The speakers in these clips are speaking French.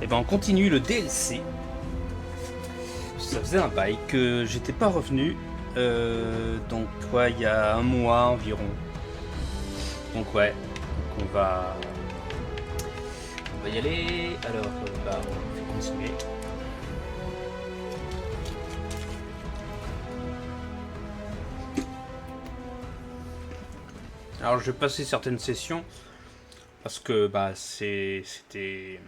Et ben on continue le DLC. Ça faisait un bail que j'étais pas revenu. Donc ouais, il y a un mois environ. Donc ouais, donc on va y aller. Alors bah on va continuer. Alors je vais passer certaines sessions parce que bah c'était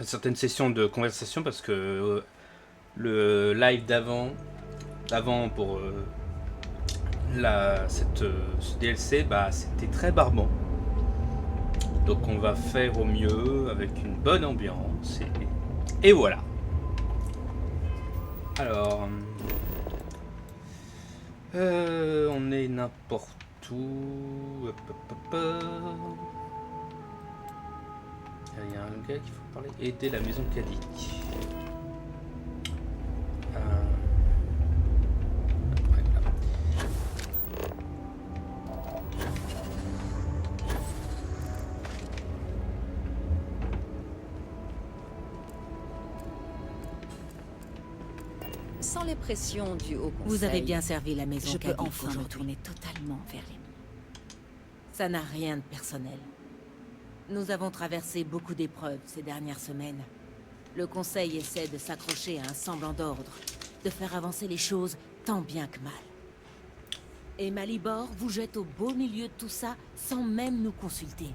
certaines sessions de conversation parce que le live d'avant pour ce DLC, bah c'était très barbant. Donc on va faire au mieux avec une bonne ambiance et voilà. Alors on est n'importe où. Hop, hop, hop, hop. Il y a un gars qu'il faut parler. Aider la maison Kadik. Sans les pressions du Haut Conseil, Vous avez bien servi la maison je peux Kadik enfin me aujourd'hui. tourner totalement vers les... Ça n'a rien de personnel. Nous avons traversé beaucoup d'épreuves ces dernières semaines. Le Conseil essaie de s'accrocher à un semblant d'ordre, de faire avancer les choses tant bien que mal. Et Malibor vous jette au beau milieu de tout ça sans même nous consulter.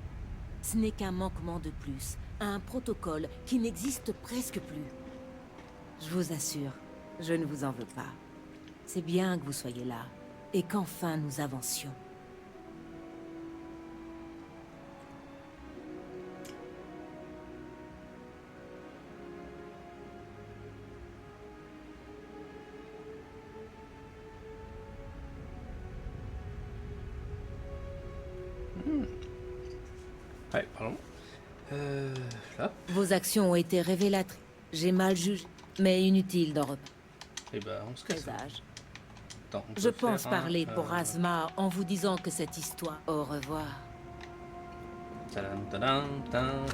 Ce n'est qu'un manquement de plus, à un protocole qui n'existe presque plus. Je vous assure, je ne vous en veux pas. C'est bien que vous soyez là, et qu'enfin nous avancions. Ouais, pardon. Là. Vos actions ont été révélatrices. J'ai mal jugé, mais inutile d'en reparler. Et bah on se casse. Présage. Attends, on peut Je pense faire parler pour Asma en vous disant que cette histoire... Au revoir. Tadam, tadam, tadam,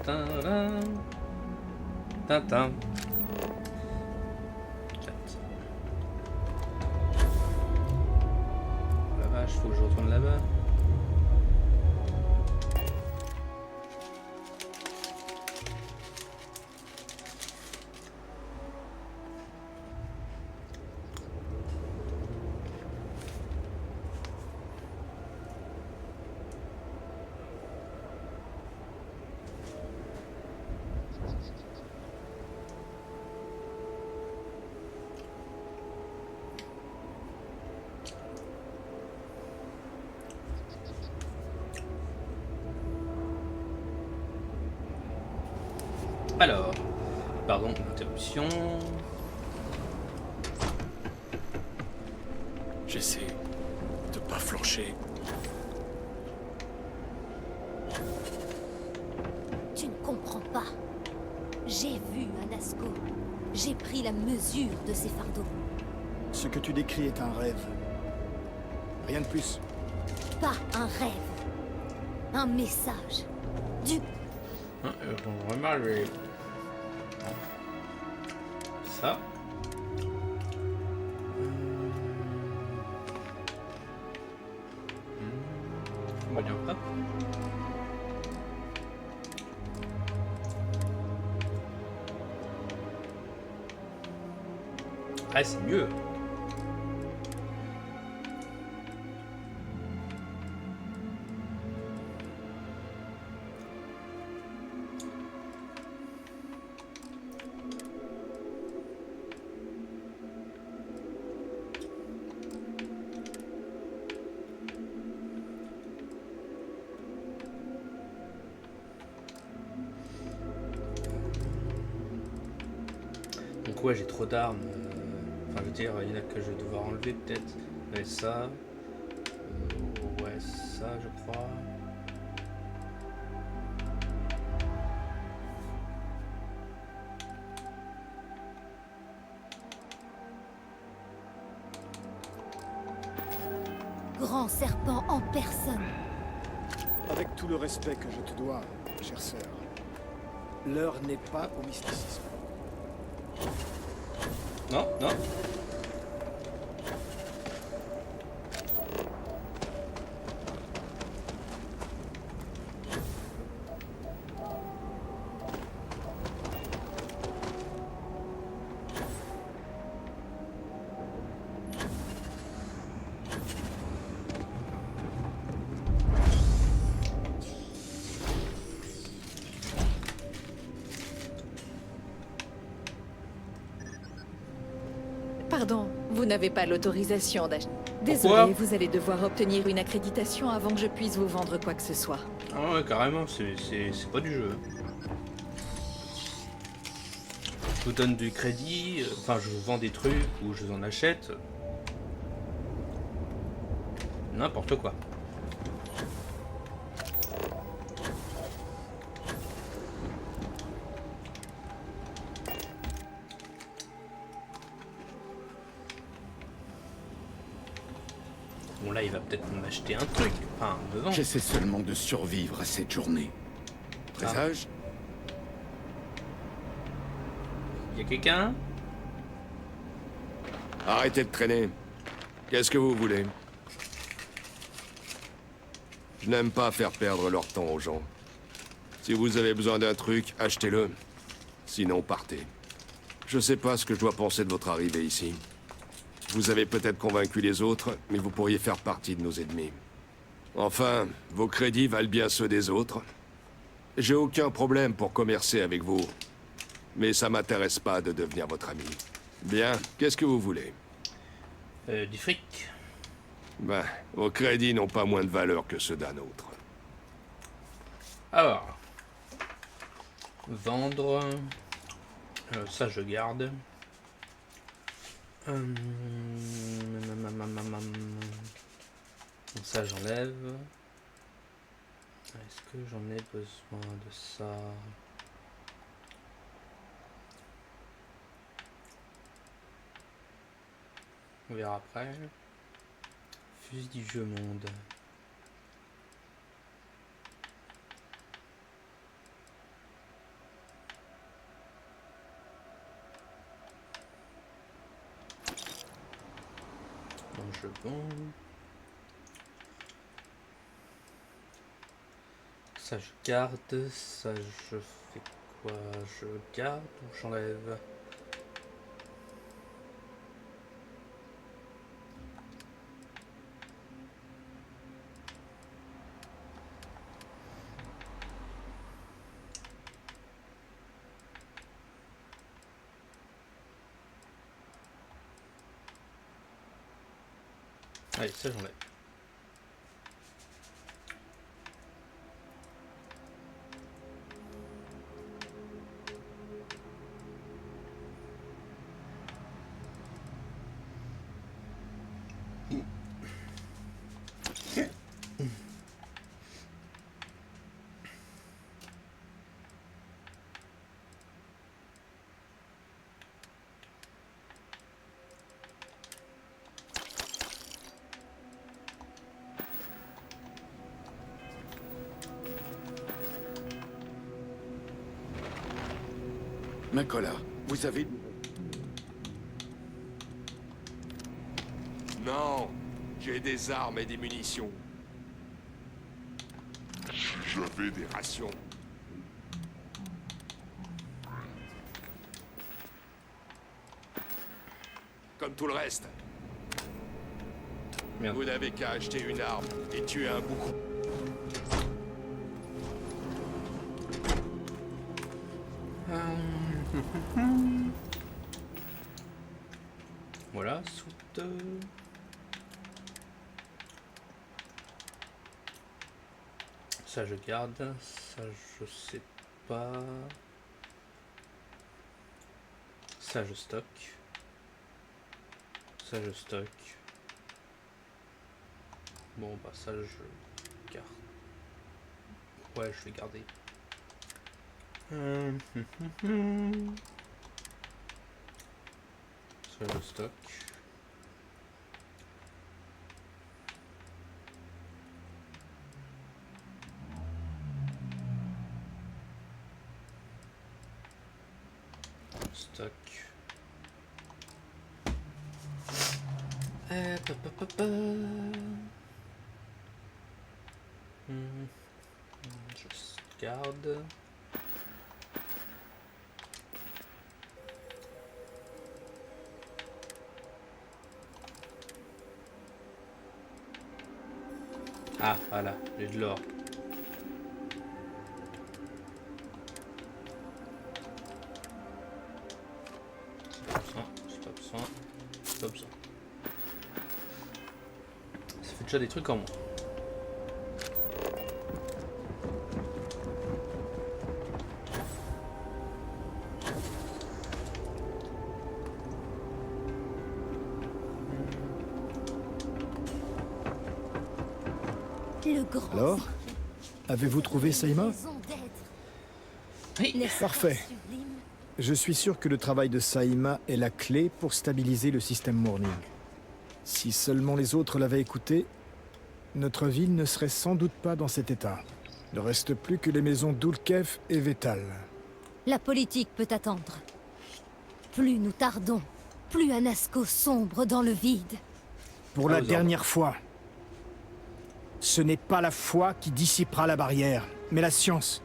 tadam. Tintin. 4. La vache, faut que je retourne là-bas. Alors, pardon, interruption. J'essaie de pas flancher. Tu ne comprends pas. J'ai vu Anasco. J'ai pris la mesure de ses fardeaux. Ce que tu décris est un rêve. Rien de plus. Pas un rêve. Un message. Du... Vraiment, ça. On va dire hop. Ah, c'est mieux. Donc ouais, j'ai trop d'armes. Enfin, je veux dire, il y en a que je vais devoir enlever peut-être. Ouais, ça. Ouais, ça, je crois. Grand serpent en personne. Avec tout le respect que je te dois, chère sœur, L'heure n'est pas au mysticisme. Non, non. Pardon, vous n'avez pas l'autorisation d'acheter. Pourquoi? Désolé, vous allez devoir obtenir une accréditation avant que je puisse vous vendre quoi que ce soit. Ah ouais, carrément, c'est pas du jeu. Je vous donne du crédit, enfin je vous vends des trucs ou je vous en achète. N'importe quoi. Bon là il va peut-être m'acheter un truc, enfin me vendre. J'essaie seulement de survivre à cette journée. Présage? Y a quelqu'un? Arrêtez de traîner. Qu'est-ce que vous voulez? Je n'aime pas faire perdre leur temps aux gens. Si vous avez besoin d'un truc, achetez-le. Sinon, partez. Je sais pas ce que je dois penser de votre arrivée ici. Vous avez peut-être convaincu les autres, mais vous pourriez faire partie de nos ennemis. Enfin, vos crédits valent bien ceux des autres. J'ai aucun problème pour commercer avec vous. Mais ça m'intéresse pas de devenir votre ami. Bien, qu'est-ce que vous voulez? Du fric. Ben, vos crédits n'ont pas moins de valeur que ceux d'un autre. Alors. Vendre. Ça je garde. Ça j'enlève. Est-ce que j'en ai besoin de ça? On verra après. Fusil du jeu monde. Bon, je vends. Ça je garde. Ça je fais quoi? Je garde ou j'enlève? Allez, ça j'enlève. Makola, vous avez... Non, j'ai des armes et des munitions. J'avais des rations. Comme tout le reste. Merde. Vous n'avez qu'à acheter une arme et tuer un boucron. Voilà, soute. Ça je garde, ça je sais pas. Ça je stocke. Ça je stocke. Bon bah ça je garde. Ouais je vais garder. Ça je stocke. stock. Je garde. Ah, voilà, j'ai de l'or. C'est pas besoin. Ça fait déjà des trucs en moins. Le grand Alors, avez-vous trouvé Saïma? raison d'être. Oui. N'est-ce pas Parfait. sublime? Je suis sûr que le travail de Saïma est la clé pour stabiliser le système Morning. Si seulement les autres l'avaient écouté, notre ville ne serait sans doute pas dans cet état. Il ne reste plus que les maisons d'Ulkev et Vétal. La politique peut attendre. Plus nous tardons, plus Anasco sombre dans le vide. Pour Ah, la aux dernière fois, ce n'est pas la foi qui dissipera la barrière, mais la science.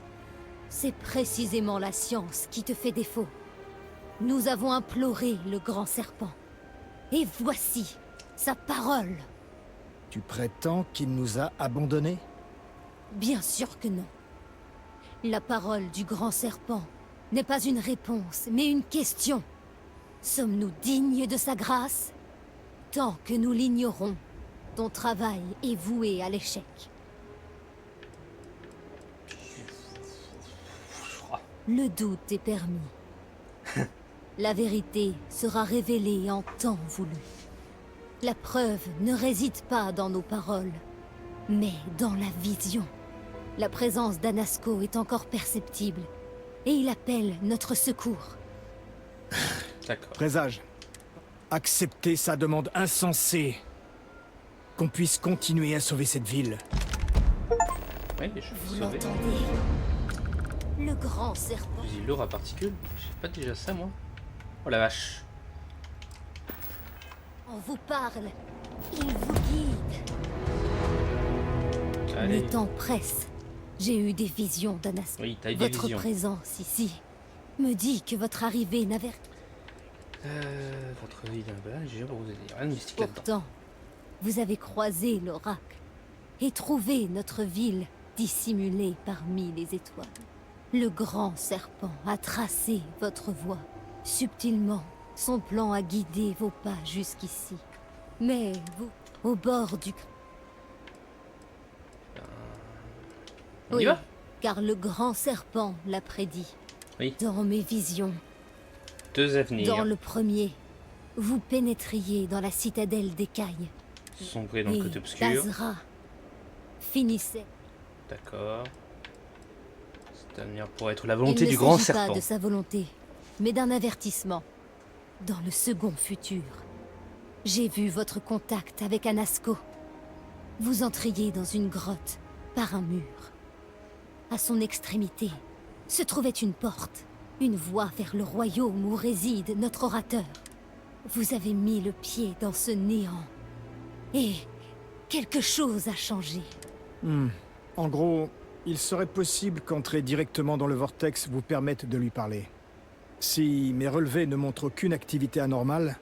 C'est précisément la science qui te fait défaut. Nous avons imploré le grand serpent. Et voici sa parole. Tu prétends qu'il nous a abandonnés? Bien sûr que non. La parole du grand serpent n'est pas une réponse, mais une question. Sommes-nous dignes de sa grâce? Tant que nous l'ignorons, ton travail est voué à l'échec. Le doute est permis. La vérité sera révélée en temps voulu. La preuve ne réside pas dans nos paroles, mais dans la vision. La présence d'Anasco est encore perceptible, et il appelle notre secours. D'accord. Présage, acceptez sa demande insensée. Qu'on puisse continuer à sauver cette ville. Oui, je Vous vais sauver. l'entendez? Le grand serpent. Fusil lourd à particules. J'ai pas déjà ça, moi. Oh la vache. On vous parle. Il vous guide. Allez. Le temps presse. J'ai eu des visions d'Anasco. Oui, t'as eu des Votre visions. présence ici me dit que votre arrivée n'avait... Votre vie d'un bal, j'ai pour vous aider. Rien de mystique là-dedans. Pourtant, vous avez croisé l'oracle et trouvé notre ville dissimulée parmi les étoiles. Le grand serpent a tracé votre voie. Subtilement, son plan a guidé vos pas jusqu'ici. Mais vous, au bord du... On y va? car le grand serpent l'a prédit. Oui. Dans mes visions, Deux avenirs. dans le premier, vous pénétriez dans la citadelle d'écailles. Sombrer dans le Et côté obscur. Tazra finissait. D'accord. C'est avenir pour être la Il volonté ne du grand s'agit pas serpent. de sa volonté, mais d'un avertissement. Dans le second futur, j'ai vu votre contact avec Anasco. Vous entriez dans une grotte par un mur. À son extrémité se trouvait une porte, une voie vers le royaume où réside notre orateur. Vous avez mis le pied dans ce néant. Et quelque chose a changé. En gros, il serait possible qu'entrer directement dans le vortex vous permette de lui parler. Si mes relevés ne montrent aucune activité anormale,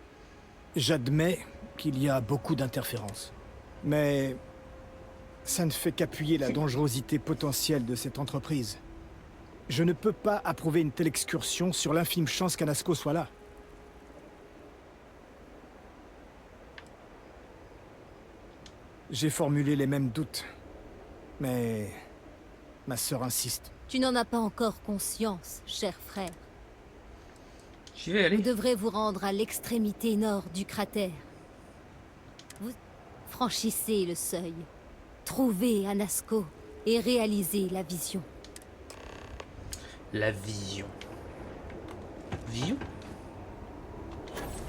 j'admets qu'il y a beaucoup d'interférences. Mais ça ne fait qu'appuyer la dangerosité potentielle de cette entreprise. Je ne peux pas approuver une telle excursion sur l'infime chance qu'Anasco soit là. J'ai formulé les mêmes doutes, mais ma sœur insiste. Tu n'en as pas encore conscience, cher frère. J'y vais, Vous allez. devrez vous rendre à l'extrémité nord du cratère. Vous franchissez le seuil, trouvez Anasco et réalisez la vision. La vision. Vision?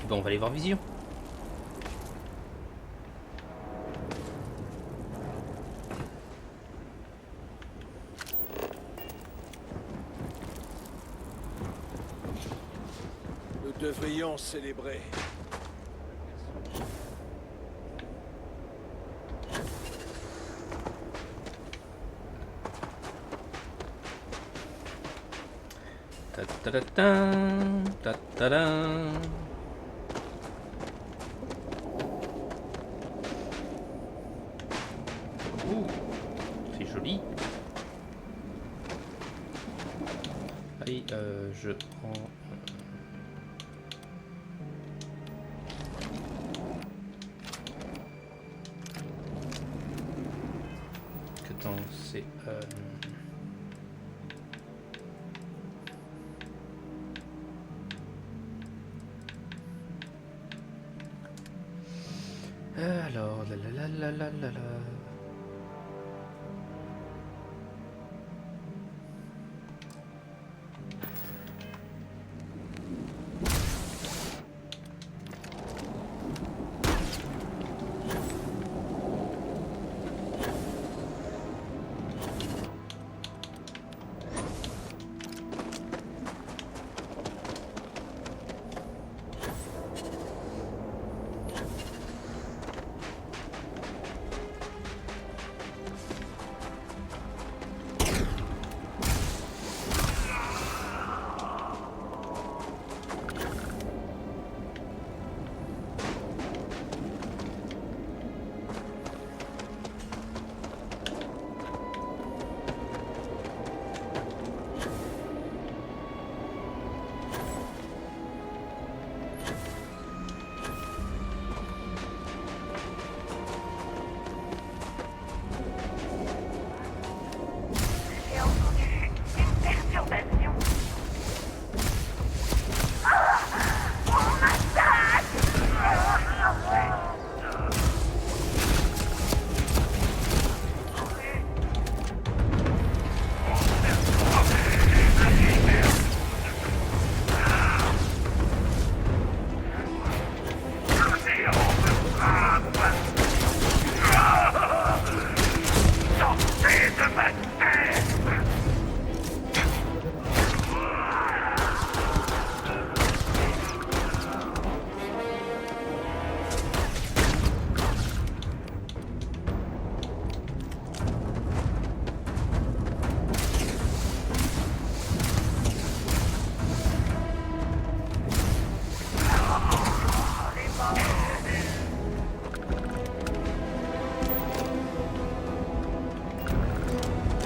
Bon, on va aller voir Vision. devrions célébrer. Ta-ta-ta-ta, ta-ta-ta. Ouh, c'est joli. Allez, je prends... Que temps c'est... Alors, la.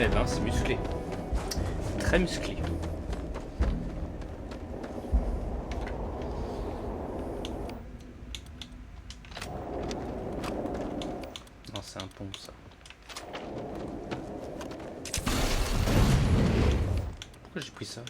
Eh ben, c'est musclé. Très musclé. Non, c'est un pont, ça. Pourquoi j'ai pris ça?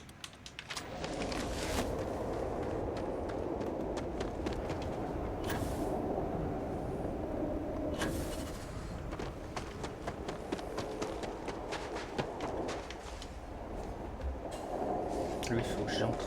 Lui, il faut que j'entre.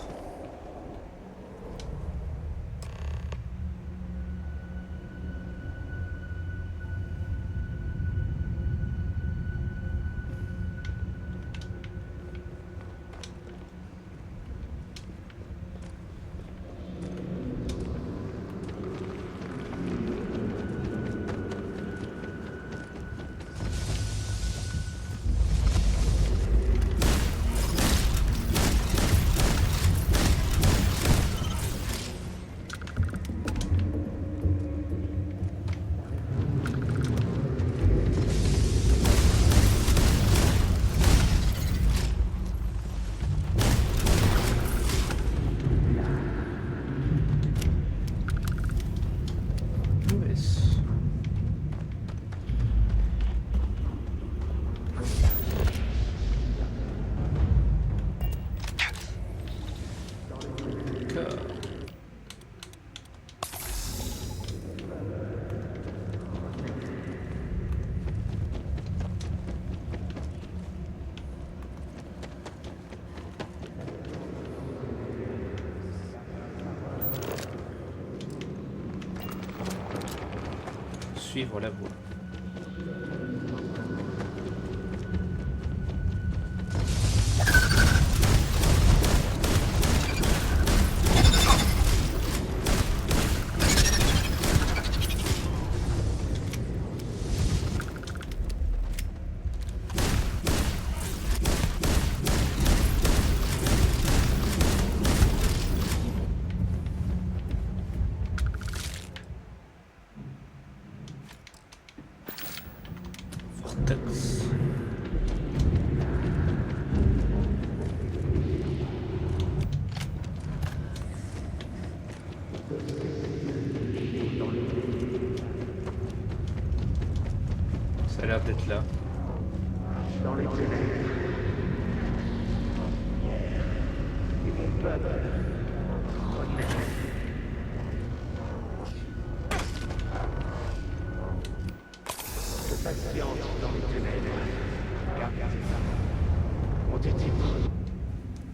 Suivre la voie.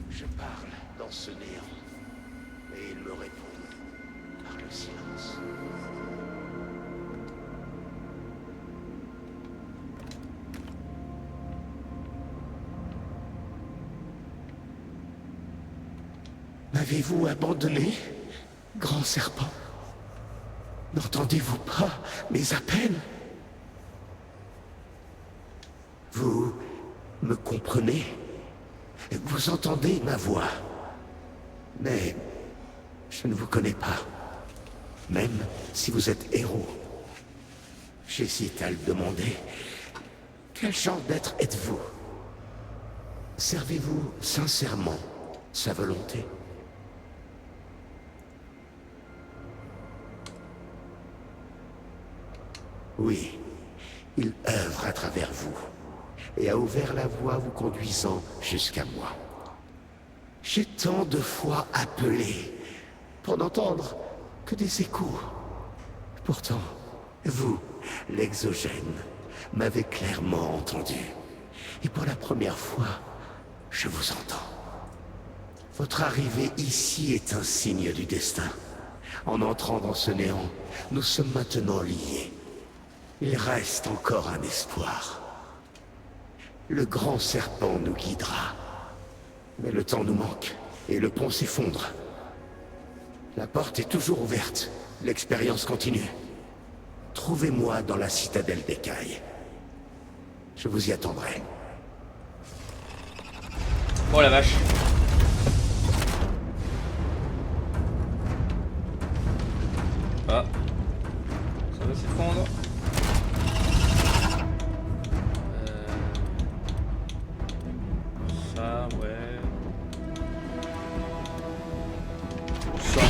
Je parle dans ce néant, et il me répond par le silence. M'avez-vous abandonné, grand serpent? N'entendez-vous pas mes appels? Vous me comprenez? Vous entendez ma voix? Mais je ne vous connais pas, même si vous êtes héros. J'hésite à le demander. Quel genre d'être êtes-vous? Servez-vous sincèrement sa volonté? Oui, il œuvre à travers vous et a ouvert la voie vous conduisant jusqu'à moi. J'ai tant de fois appelé pour n'entendre que des échos. Pourtant, vous, l'exogène, m'avez clairement entendu. Et pour la première fois, je vous entends. Votre arrivée ici est un signe du destin. En entrant dans ce néant, nous sommes maintenant liés. Il reste encore un espoir. Le grand serpent nous guidera. Mais le temps nous manque, et le pont s'effondre. La porte est toujours ouverte. L'expérience continue. Trouvez-moi dans la citadelle d'Écaille. Je vous y attendrai. Oh la vache. Ah. Ça va s'effondrer. Ça, ouais. Ça.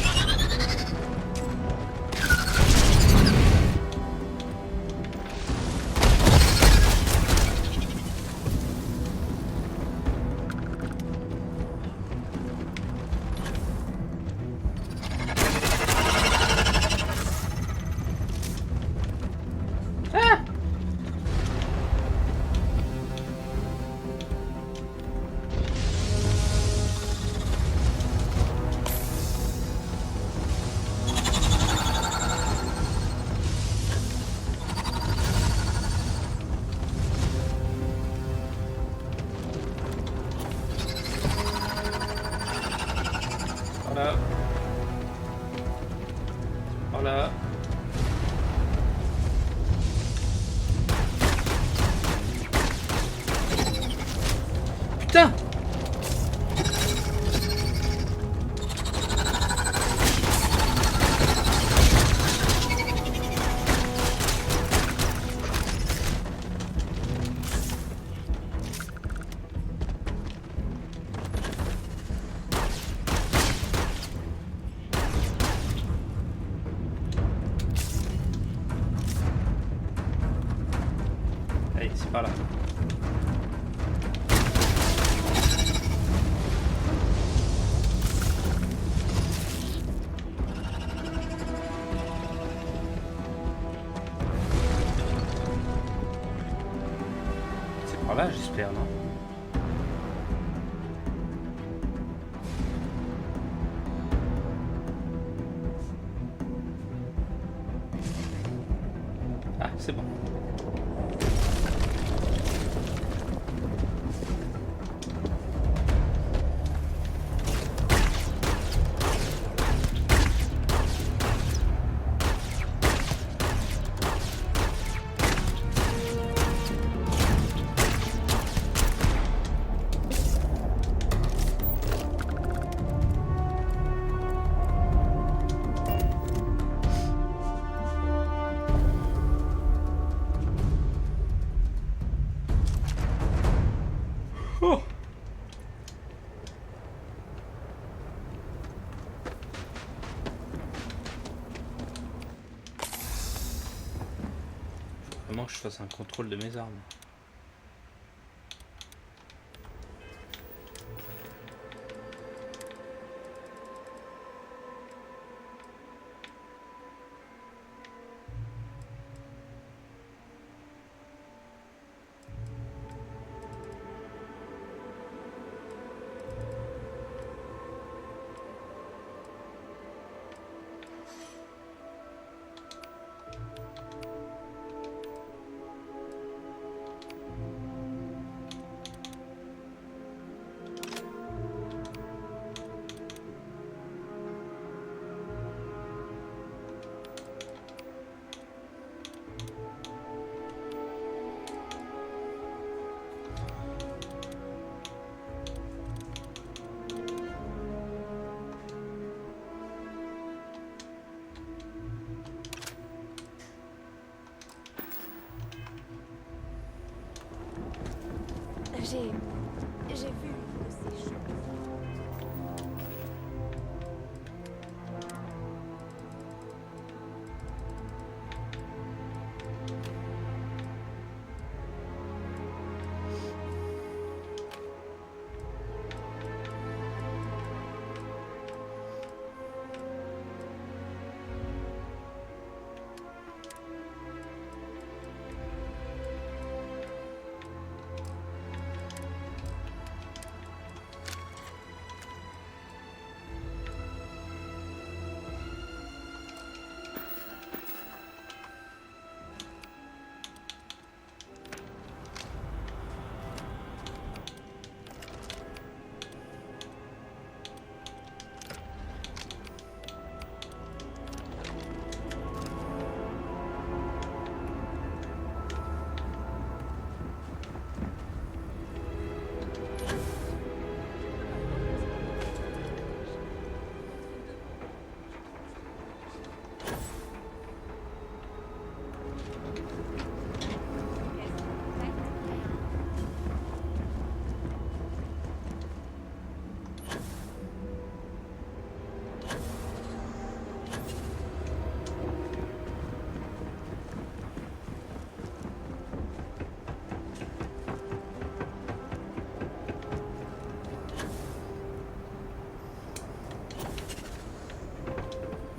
Voilà. Voilà. Putain! Allez, c'est par là. C'est par là, j'espère, non? Ah, c'est bon. Oh. Faut vraiment que je fasse un contrôle de mes armes. J'ai vu une de ces choses.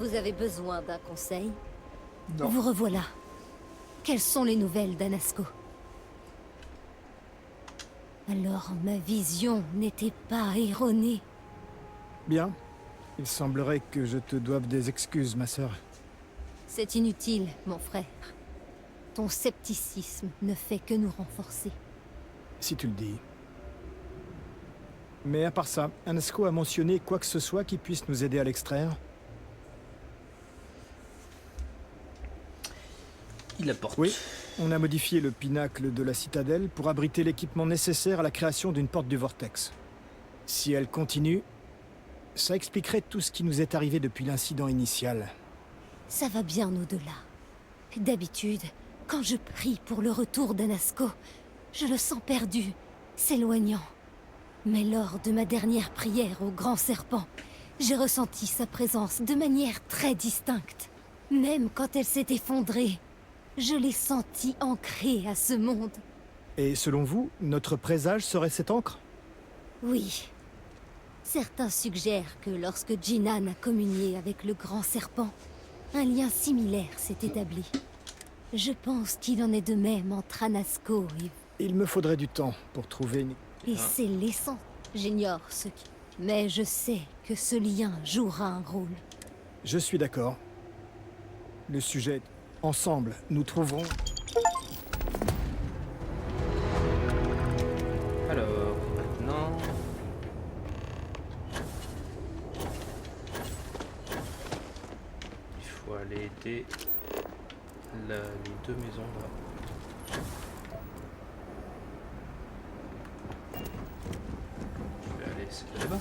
Vous avez besoin d'un conseil? Non. Vous revoilà. Quelles sont les nouvelles d'Anasco? Alors ma vision n'était pas erronée. Bien. Il semblerait que je te doive des excuses, ma sœur. C'est inutile, mon frère. Ton scepticisme ne fait que nous renforcer. Si tu le dis. Mais à part ça, Anasco a mentionné quoi que ce soit qui puisse nous aider à l'extraire? Il apporte. Oui. On a modifié le pinacle de la citadelle pour abriter l'équipement nécessaire à la création d'une porte du vortex. Si elle continue, ça expliquerait tout ce qui nous est arrivé depuis l'incident initial. Ça va bien au-delà. D'habitude, quand je prie pour le retour d'Anasco, je le sens perdu, s'éloignant. Mais lors de ma dernière prière au grand serpent, j'ai ressenti sa présence de manière très distincte. Même quand elle s'est effondrée, je l'ai senti ancrée à ce monde. Et selon vous, notre présage serait cette encre? Oui. Certains suggèrent que lorsque Jinan a communié avec le grand serpent, un lien similaire s'est établi. Je pense qu'il en est de même entre Anasco Il me faudrait du temps pour trouver une... et c'est l'essence. J'ignore ce qui... Mais je sais que ce lien jouera un rôle. Je suis d'accord. Le sujet... Ensemble, nous trouverons... Alors, maintenant... Il faut aller aider les deux maisons là. Je vais aller celle là-bas.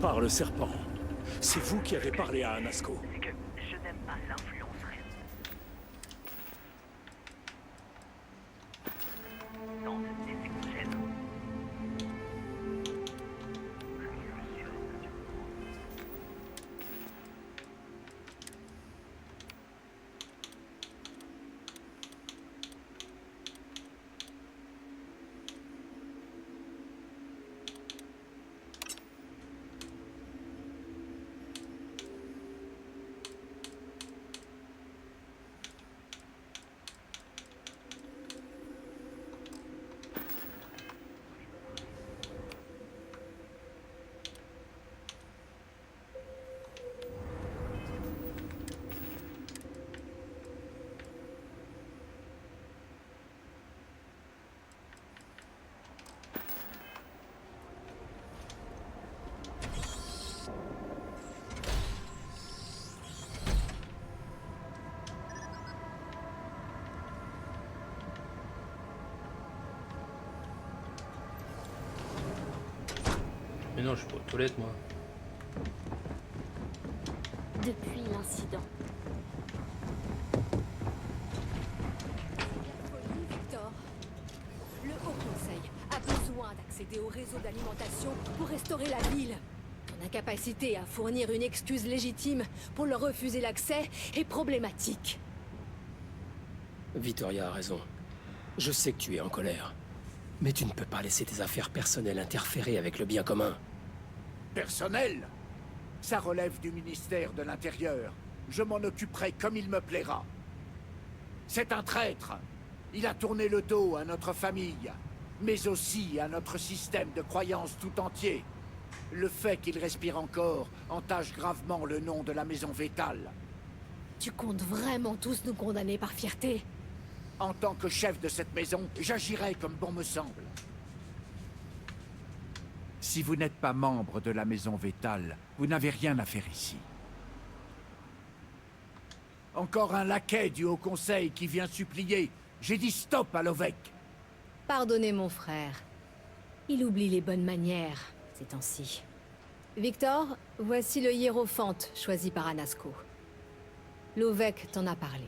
Par le serpent. C'est vous qui avez parlé à Anasco. C'est que je n'aime pas l'influence réelle. Non, c'est ce qui me gêne. Mais non, je suis pas aux toilettes moi. Depuis l'incident, accéder au réseau d'alimentation pour restaurer la ville. Ton incapacité à fournir une excuse légitime pour leur refuser l'accès est problématique. Victoria a raison. Je sais que tu es en colère. Mais tu ne peux pas laisser tes affaires personnelles interférer avec le bien commun. Personnel? Ça relève du ministère de l'Intérieur. Je m'en occuperai comme il me plaira. C'est un traître. Il a tourné le dos à notre famille, mais aussi à notre système de croyances tout entier. Le fait qu'il respire encore entache gravement le nom de la maison Vétale. Tu comptes vraiment tous nous condamner par fierté? En tant que chef de cette maison, j'agirai comme bon me semble. Si vous n'êtes pas membre de la maison Vétale, vous n'avez rien à faire ici. Encore un laquais du Haut Conseil qui vient supplier. J'ai dit stop à Lovek. Pardonnez mon frère. Il oublie les bonnes manières, ces temps-ci. Victor, voici le hiérophante choisi par Anasco. Lovek t'en a parlé.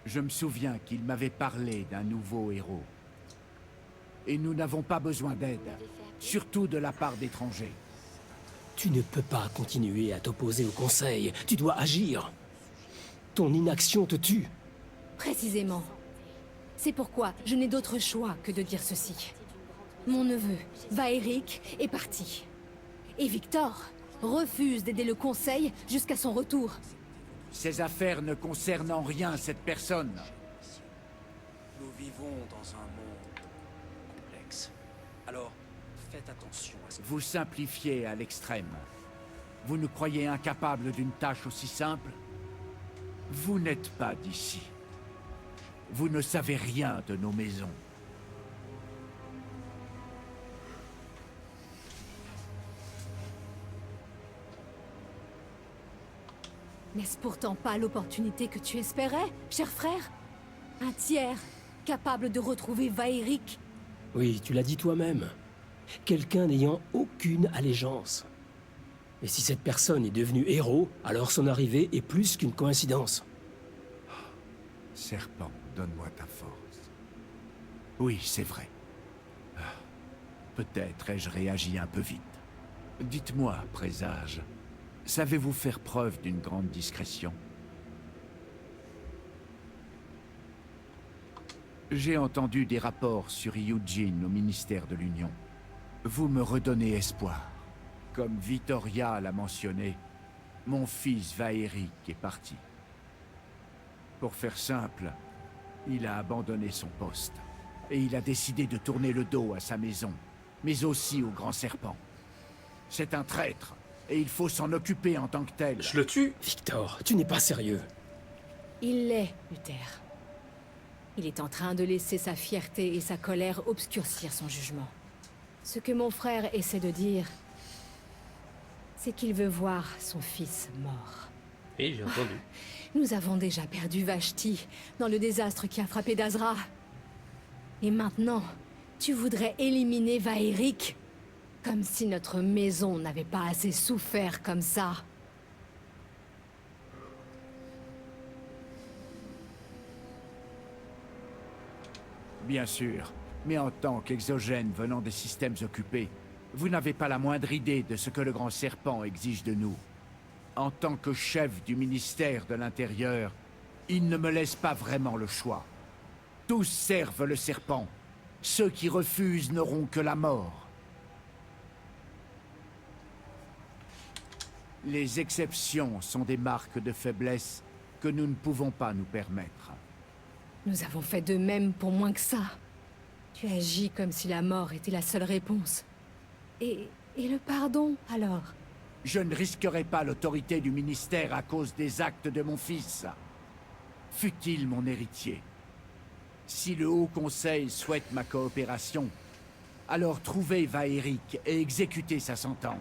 Je me souviens qu'il m'avait parlé d'un nouveau héros. Et nous n'avons pas besoin d'aide, surtout de la part d'étrangers. Tu ne peux pas continuer à t'opposer au Conseil. Tu dois agir. Ton inaction te tue. Précisément. C'est pourquoi je n'ai d'autre choix que de dire ceci. Mon neveu, Vaeric, est parti. Et Victor refuse d'aider le Conseil jusqu'à son retour. Ces affaires ne concernent en rien cette personne. Nous vivons dans un monde complexe. Alors, faites attention à ce que... Vous simplifiez à l'extrême. Vous nous croyez incapable d'une tâche aussi simple? Vous n'êtes pas d'ici. Vous ne savez rien de nos maisons. N'est-ce pourtant pas l'opportunité que tu espérais, cher frère? Un tiers, capable de retrouver Vaeric? Oui, tu l'as dit toi-même. Quelqu'un n'ayant aucune allégeance. Et si cette personne est devenue héros, alors son arrivée est plus qu'une coïncidence. Serpent, donne-moi ta force. Oui, c'est vrai. Peut-être ai-je réagi un peu vite. Dites-moi, présage, savez-vous faire preuve d'une grande discrétion? J'ai entendu des rapports sur Eugene au ministère de l'Union. Vous me redonnez espoir. Comme Vittoria l'a mentionné, mon fils Vaeric est parti. Pour faire simple, il a abandonné son poste. Et il a décidé de tourner le dos à sa maison, mais aussi au grand serpent. C'est un traître, et il faut s'en occuper en tant que tel. Je le tue. Victor, tu n'es pas sérieux. Il l'est, Uther. Il est en train de laisser sa fierté et sa colère obscurcir son jugement. Ce que mon frère essaie de dire, c'est qu'il veut voir son fils mort. Et j'ai entendu. Nous avons déjà perdu Vashti dans le désastre qui a frappé Dazra. Et maintenant, tu voudrais éliminer Vaeric? Comme si notre maison n'avait pas assez souffert comme ça. Bien sûr, mais en tant qu'exogène venant des systèmes occupés, vous n'avez pas la moindre idée de ce que le grand serpent exige de nous. En tant que chef du ministère de l'Intérieur, il ne me laisse pas vraiment le choix. Tous servent le serpent. Ceux qui refusent n'auront que la mort. Les exceptions sont des marques de faiblesse que nous ne pouvons pas nous permettre. Nous avons fait de même pour moins que ça. Tu agis comme si la mort était la seule réponse. Et le pardon, alors? Je ne risquerai pas l'autorité du ministère à cause des actes de mon fils. Fût-il mon héritier. Si le Haut Conseil souhaite ma coopération, alors trouvez Vaeric et exécutez sa sentence.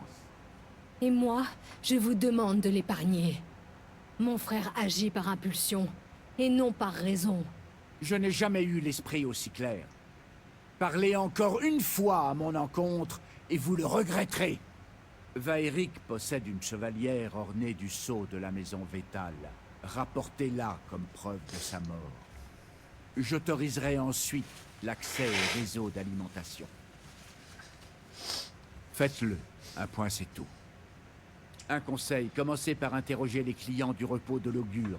Et moi, je vous demande de l'épargner. Mon frère agit par impulsion, et non par raison. Je n'ai jamais eu l'esprit aussi clair. Parlez encore une fois à mon encontre, et vous le regretterez. Vaeric possède une chevalière ornée du sceau de la maison Vétale. Rapportez-la comme preuve de sa mort. J'autoriserai ensuite l'accès au réseau d'alimentation. Faites-le. Un point, c'est tout. Un conseil, commencez par interroger les clients du repos de l'Augure.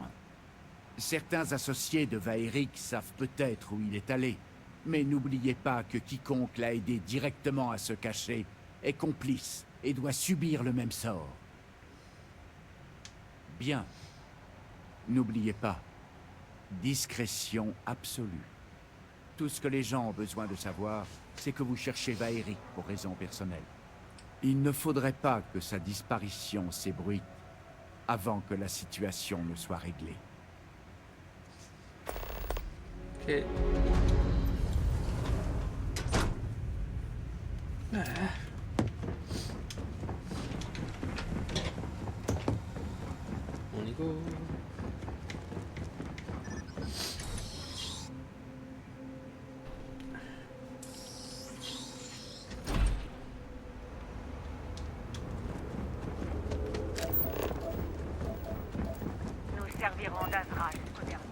Certains associés de Vaerick savent peut-être où il est allé, mais n'oubliez pas que quiconque l'a aidé directement à se cacher est complice et doit subir le même sort. Bien. N'oubliez pas, discrétion absolue. Tout ce que les gens ont besoin de savoir, c'est que vous cherchez Vaerick pour raisons personnelles. Il ne faudrait pas que sa disparition s'ébruite avant que la situation ne soit réglée. Ok. On y go. Nous servirons d'Azra jusqu'au dernier.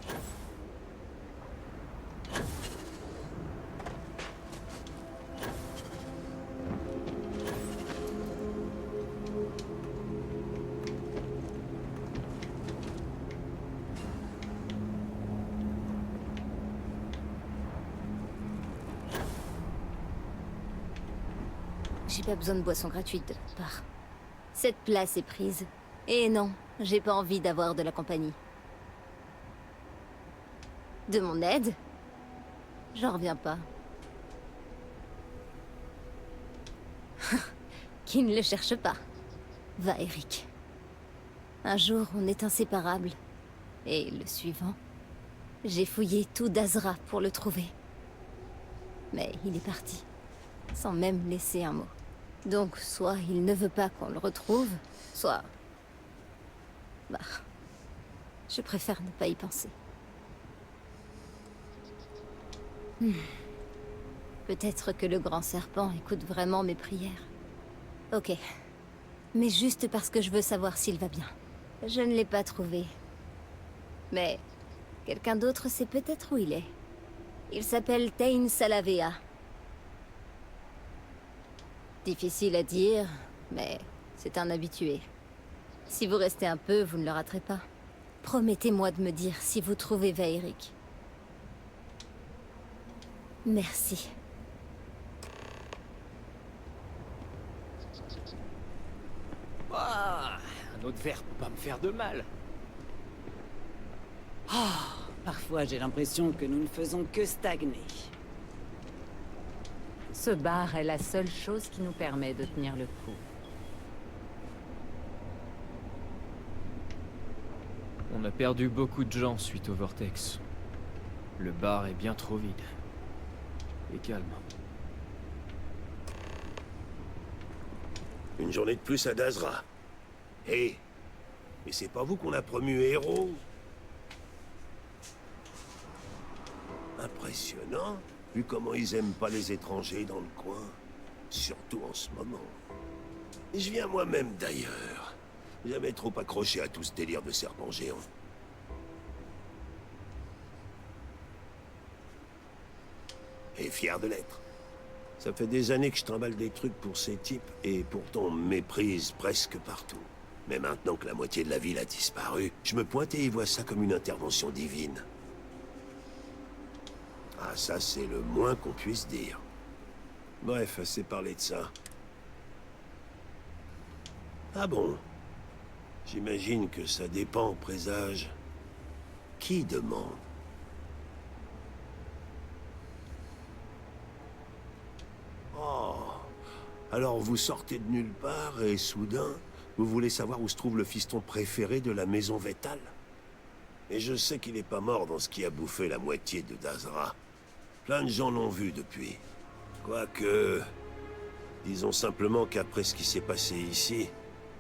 J'ai pas besoin de boisson gratuite de ta part. Cette place est prise. Et non, j'ai pas envie d'avoir de la compagnie. De mon aide? J'en reviens pas. Qui ne le cherche pas? Va, Eric. Un jour, on est inséparables. Et le suivant, j'ai fouillé tout d'Azra pour le trouver. Mais il est parti, sans même laisser un mot. Donc, soit il ne veut pas qu'on le retrouve, soit... Bah... Je préfère ne pas y penser. Peut-être que le grand serpent écoute vraiment mes prières. Ok. Mais juste parce que je veux savoir s'il va bien. Je ne l'ai pas trouvé. Mais... quelqu'un d'autre sait peut-être où il est. Il s'appelle Tain Salavea. Difficile à dire, mais c'est un habitué. Si vous restez un peu, vous ne le raterez pas. Promettez-moi de me dire si vous trouvez Vaerick. Merci. Ah, un autre verre peut pas me faire de mal. Ah, parfois j'ai l'impression que nous ne faisons que stagner. Ce bar est la seule chose qui nous permet de tenir le coup. On a perdu beaucoup de gens suite au Vortex. Le bar est bien trop vide. Et calme. Une journée de plus à Dazra. Hé, mais c'est pas vous qu'on a promu héros? Impressionnant, vu comment ils aiment pas les étrangers dans le coin. Surtout en ce moment. Je viens moi-même d'ailleurs. Jamais trop accroché à tout ce délire de serpent géant. Et fier de l'être. Ça fait des années que je trimballe des trucs pour ces types, et pourtant on me méprise presque partout. Mais maintenant que la moitié de la ville a disparu, je me pointe et y vois ça comme une intervention divine. Ah, ça c'est le moins qu'on puisse dire. Bref, assez parlé de ça. Ah bon? J'imagine que ça dépend, présage. Qui demande? Oh. Alors vous sortez de nulle part et soudain, vous voulez savoir où se trouve le fiston préféré de la maison Vétal? Et je sais qu'il n'est pas mort dans ce qui a bouffé la moitié de Dazra. Plein de gens l'ont vu depuis. Quoique... disons simplement qu'après ce qui s'est passé ici,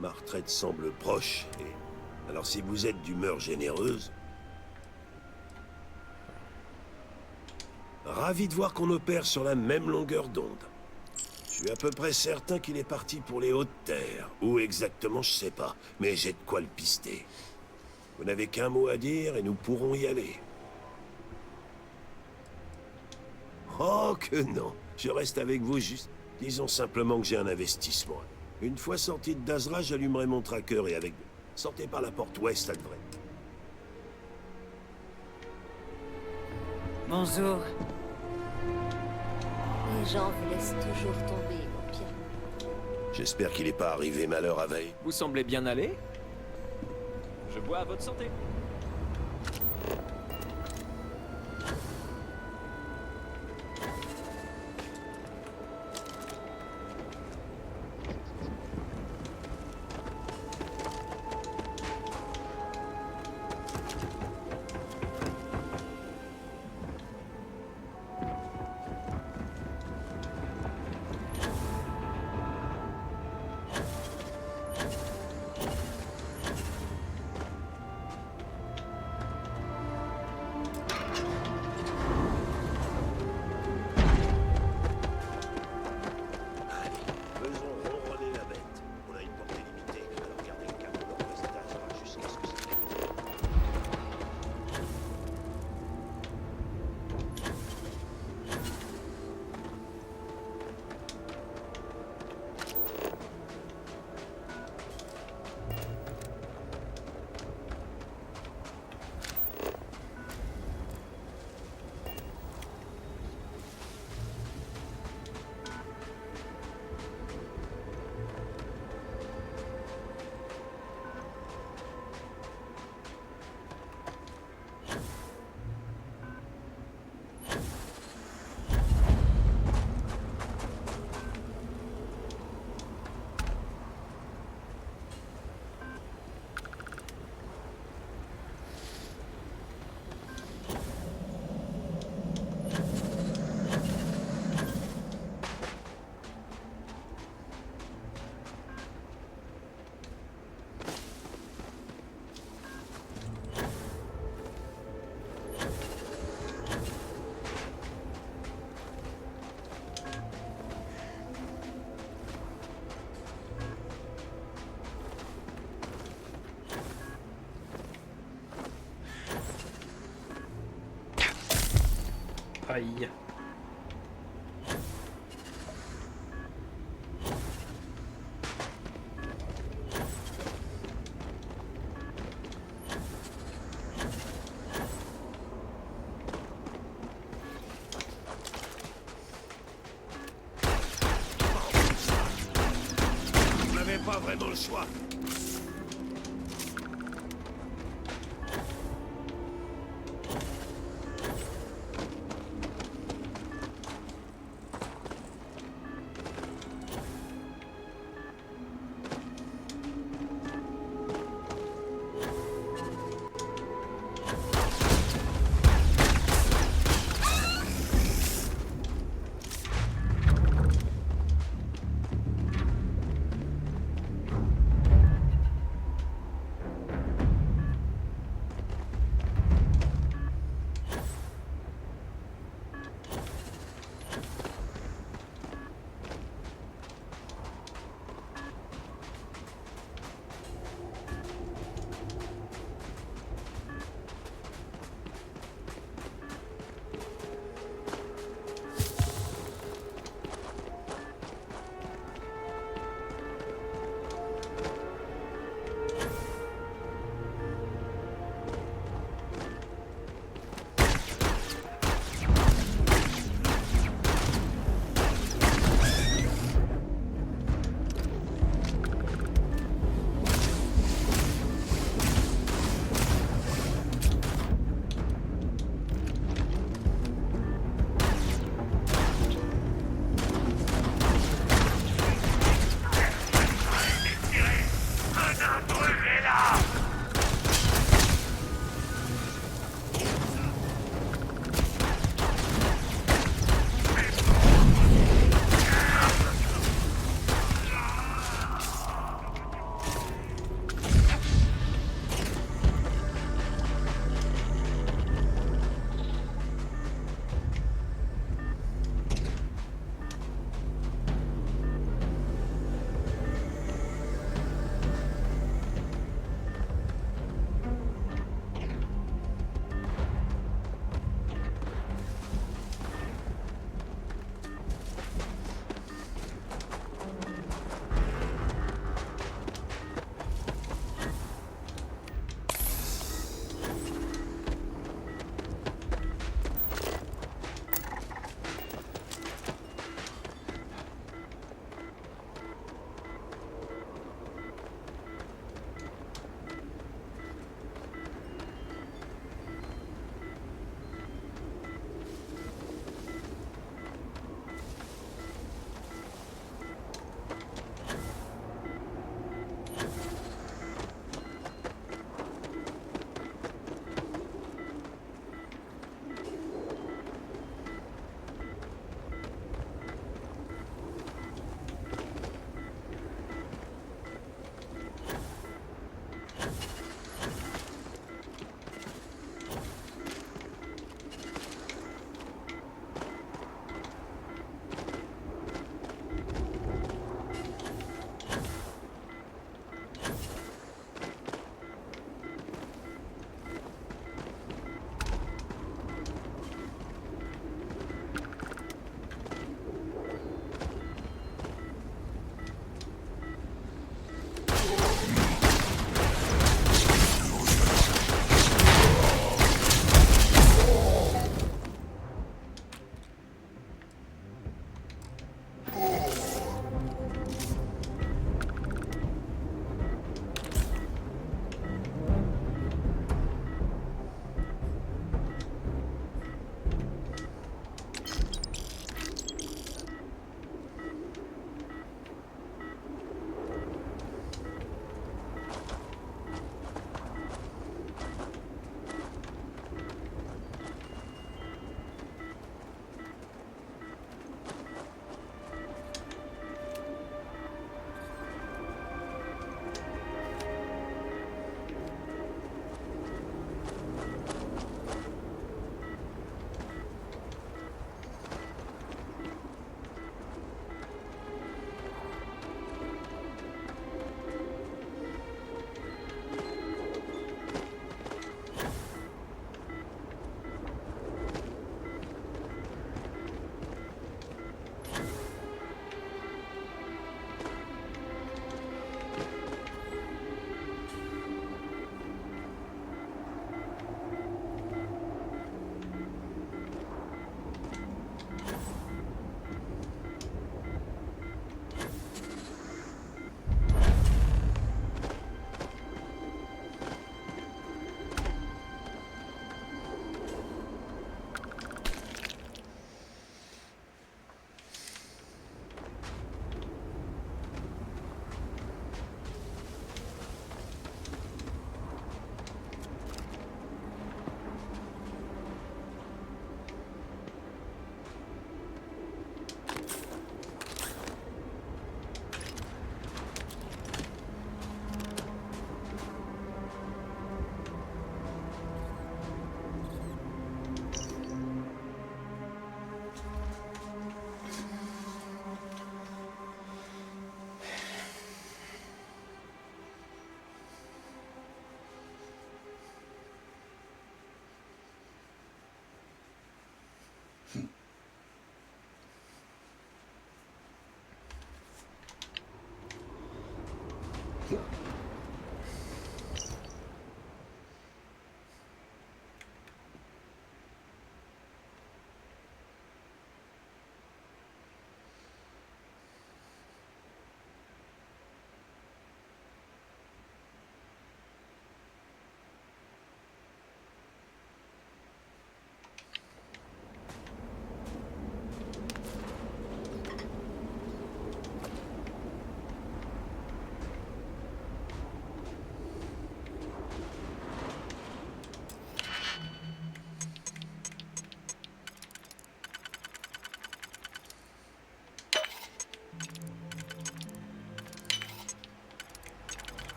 ma retraite semble proche. Et... alors si vous êtes d'humeur généreuse... ravi de voir qu'on opère sur la même longueur d'onde. Je suis à peu près certain qu'il est parti pour les hautes terres. Où exactement, je sais pas. Mais j'ai de quoi le pister. Vous n'avez qu'un mot à dire et nous pourrons y aller. Oh que non. Je reste avec vous juste... Disons simplement que j'ai un investissement. Une fois sorti de Dazra, j'allumerai mon tracker et avec... Sortez par la porte ouest, ça devrait. Bonjour. Les gens vous laissent toujours tomber, mon Pierre. J'espère qu'il n'est pas arrivé malheur à veille. Vous semblez bien aller. Je bois à votre santé. Aïe. Vous n'avez pas vraiment le choix.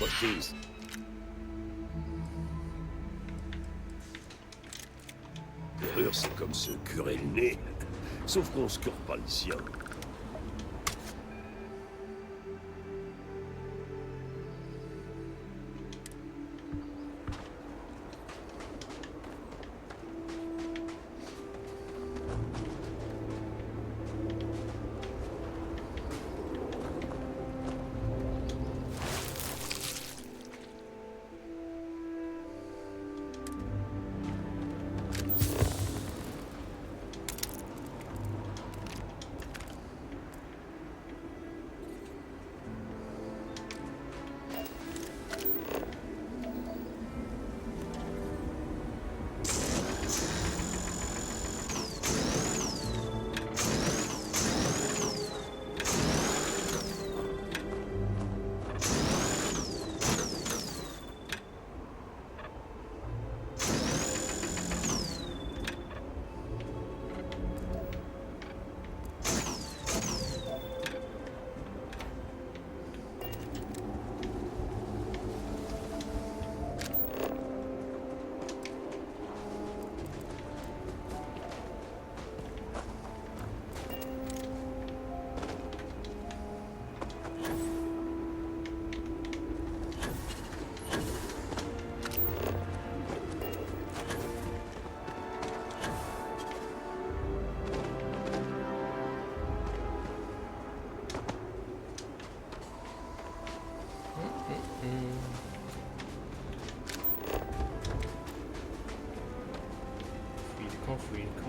Postis. Serrure, c'est comme se curer le nez. Sauf qu'on se cure pas le sien. Fouiller le camp.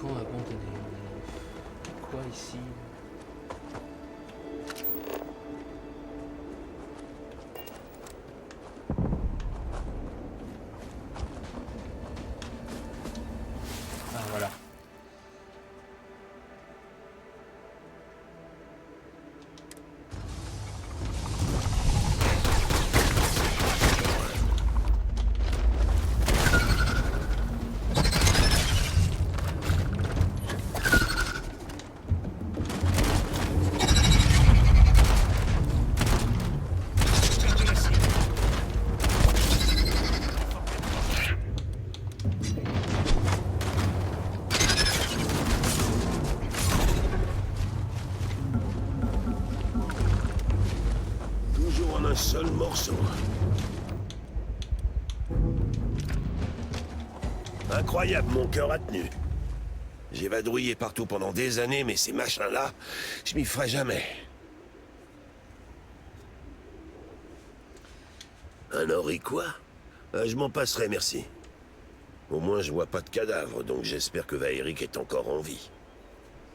Abandonné. Quoi ici? Ah voilà. Un seul morceau. Incroyable, mon cœur a tenu. J'ai vadrouillé partout pendant des années, mais ces machins-là, je m'y ferai jamais. Un oriquois? Je m'en passerai, merci. Au moins, je vois pas de cadavre, donc j'espère que Vaéric est encore en vie.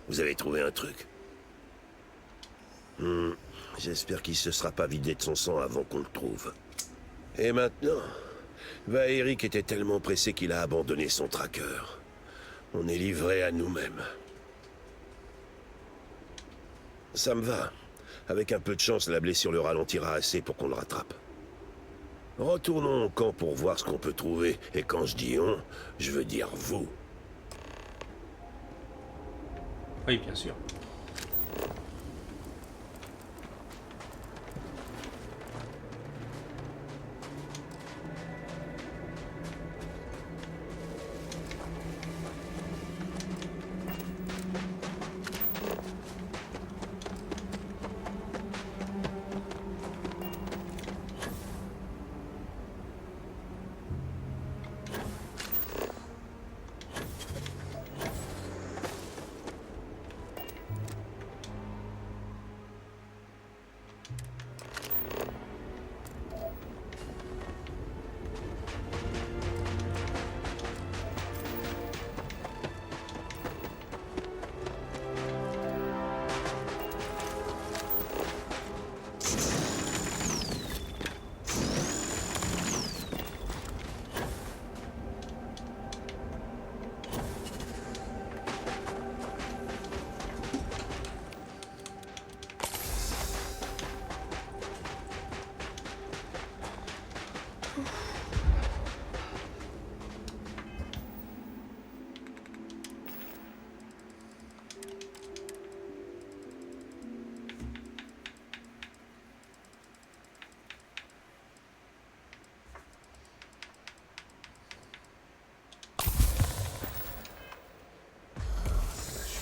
Vous avez trouvé un truc? J'espère qu'il se sera pas vidé de son sang avant qu'on le trouve. Et maintenant, Vaéric était tellement pressé qu'il a abandonné son tracker. On est livré à nous-mêmes. Ça me va. Avec un peu de chance, la blessure le ralentira assez pour qu'on le rattrape. Retournons au camp pour voir ce qu'on peut trouver. Et quand je dis on, je veux dire vous. Oui, bien sûr.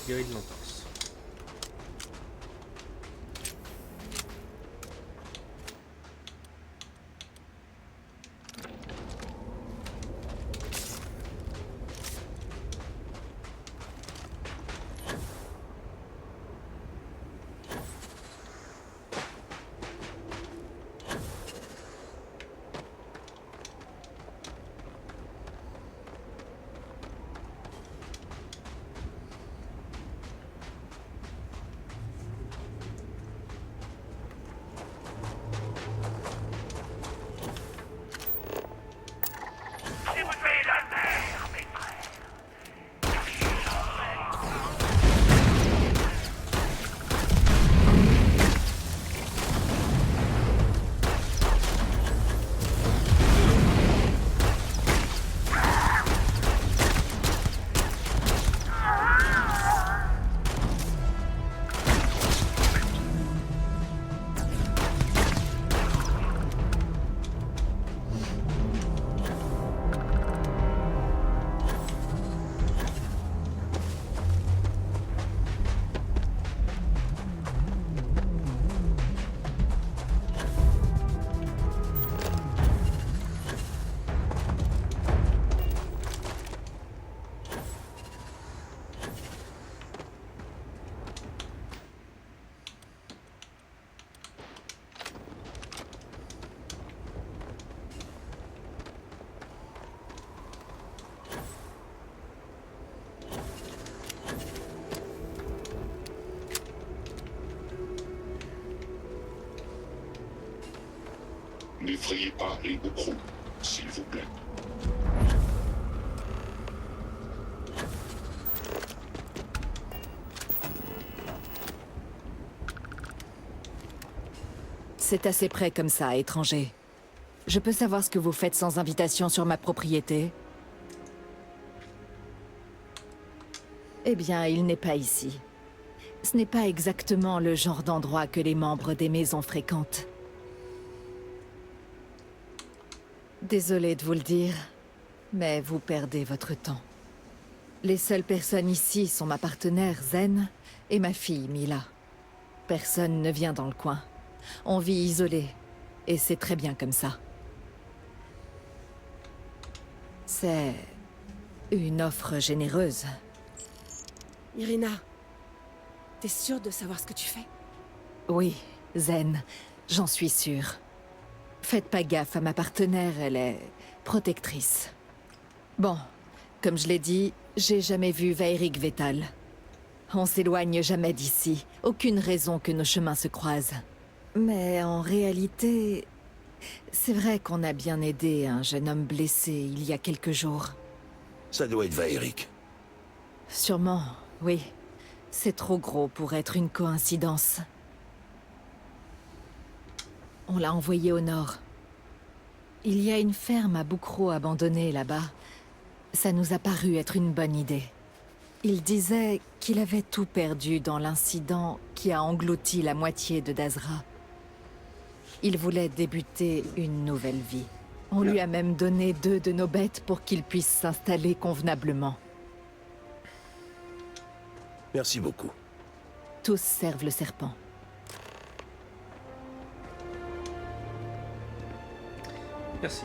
Guéri de l'entorse. N'effrayez pas les Boukrous, s'il vous plaît. C'est assez près comme ça, étranger. Je peux savoir ce que vous faites sans invitation sur ma propriété? Eh bien, il n'est pas ici. Ce n'est pas exactement le genre d'endroit que les membres des maisons fréquentent. Désolée de vous le dire, mais vous perdez votre temps. Les seules personnes ici sont ma partenaire Zen et ma fille Mila. Personne ne vient dans le coin. On vit isolé, et c'est très bien comme ça. C'est une offre généreuse. Irina, t'es sûre de savoir ce que tu fais? Oui, Zen, j'en suis sûre. Faites pas gaffe à ma partenaire, elle est protectrice. Bon, Comme je l'ai dit, j'ai jamais vu Vaeric Vétal. On s'éloigne jamais d'ici. Aucune raison que nos chemins se croisent. Mais en réalité... C'est vrai qu'on a bien aidé un jeune homme blessé il y a quelques jours. Ça doit être Vaeric. Sûrement, oui. C'est trop gros pour être une coïncidence. On l'a envoyé au nord. Il y a une ferme à Boucro abandonnée là-bas. Ça nous a paru être une bonne idée. Il disait qu'il avait tout perdu dans l'incident qui a englouti la moitié de Dazra. Il voulait débuter une nouvelle vie. On lui a même donné 2 de nos bêtes pour qu'il puisse s'installer convenablement. Merci beaucoup. Tous servent le serpent. Merci.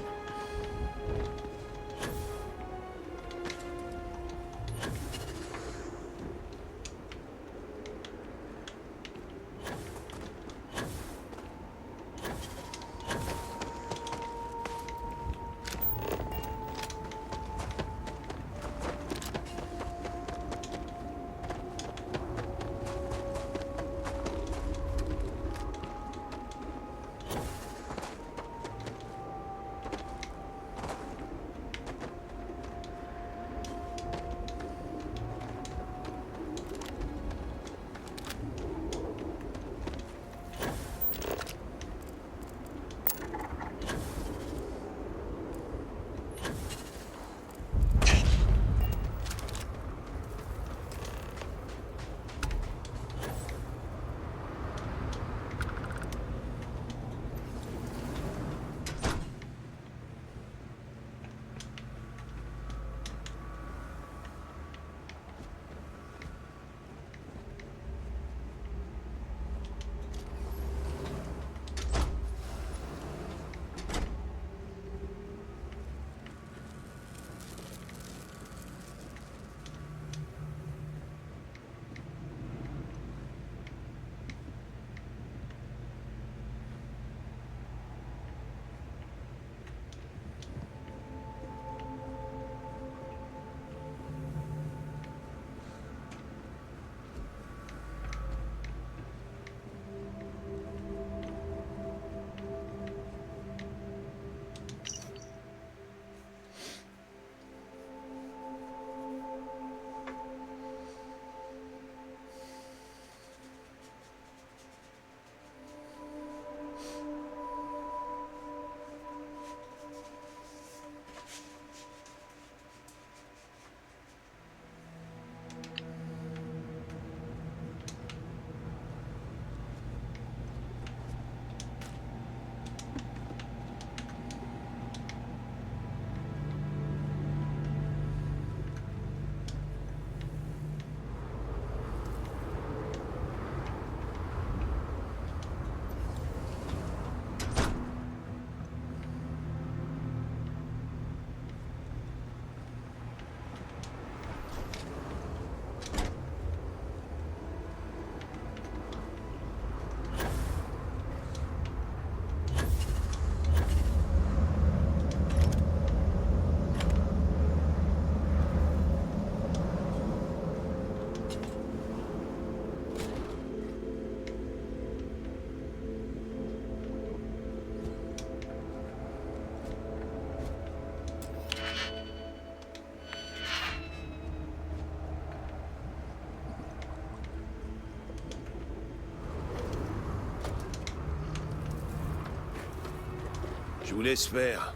Je vous laisse faire.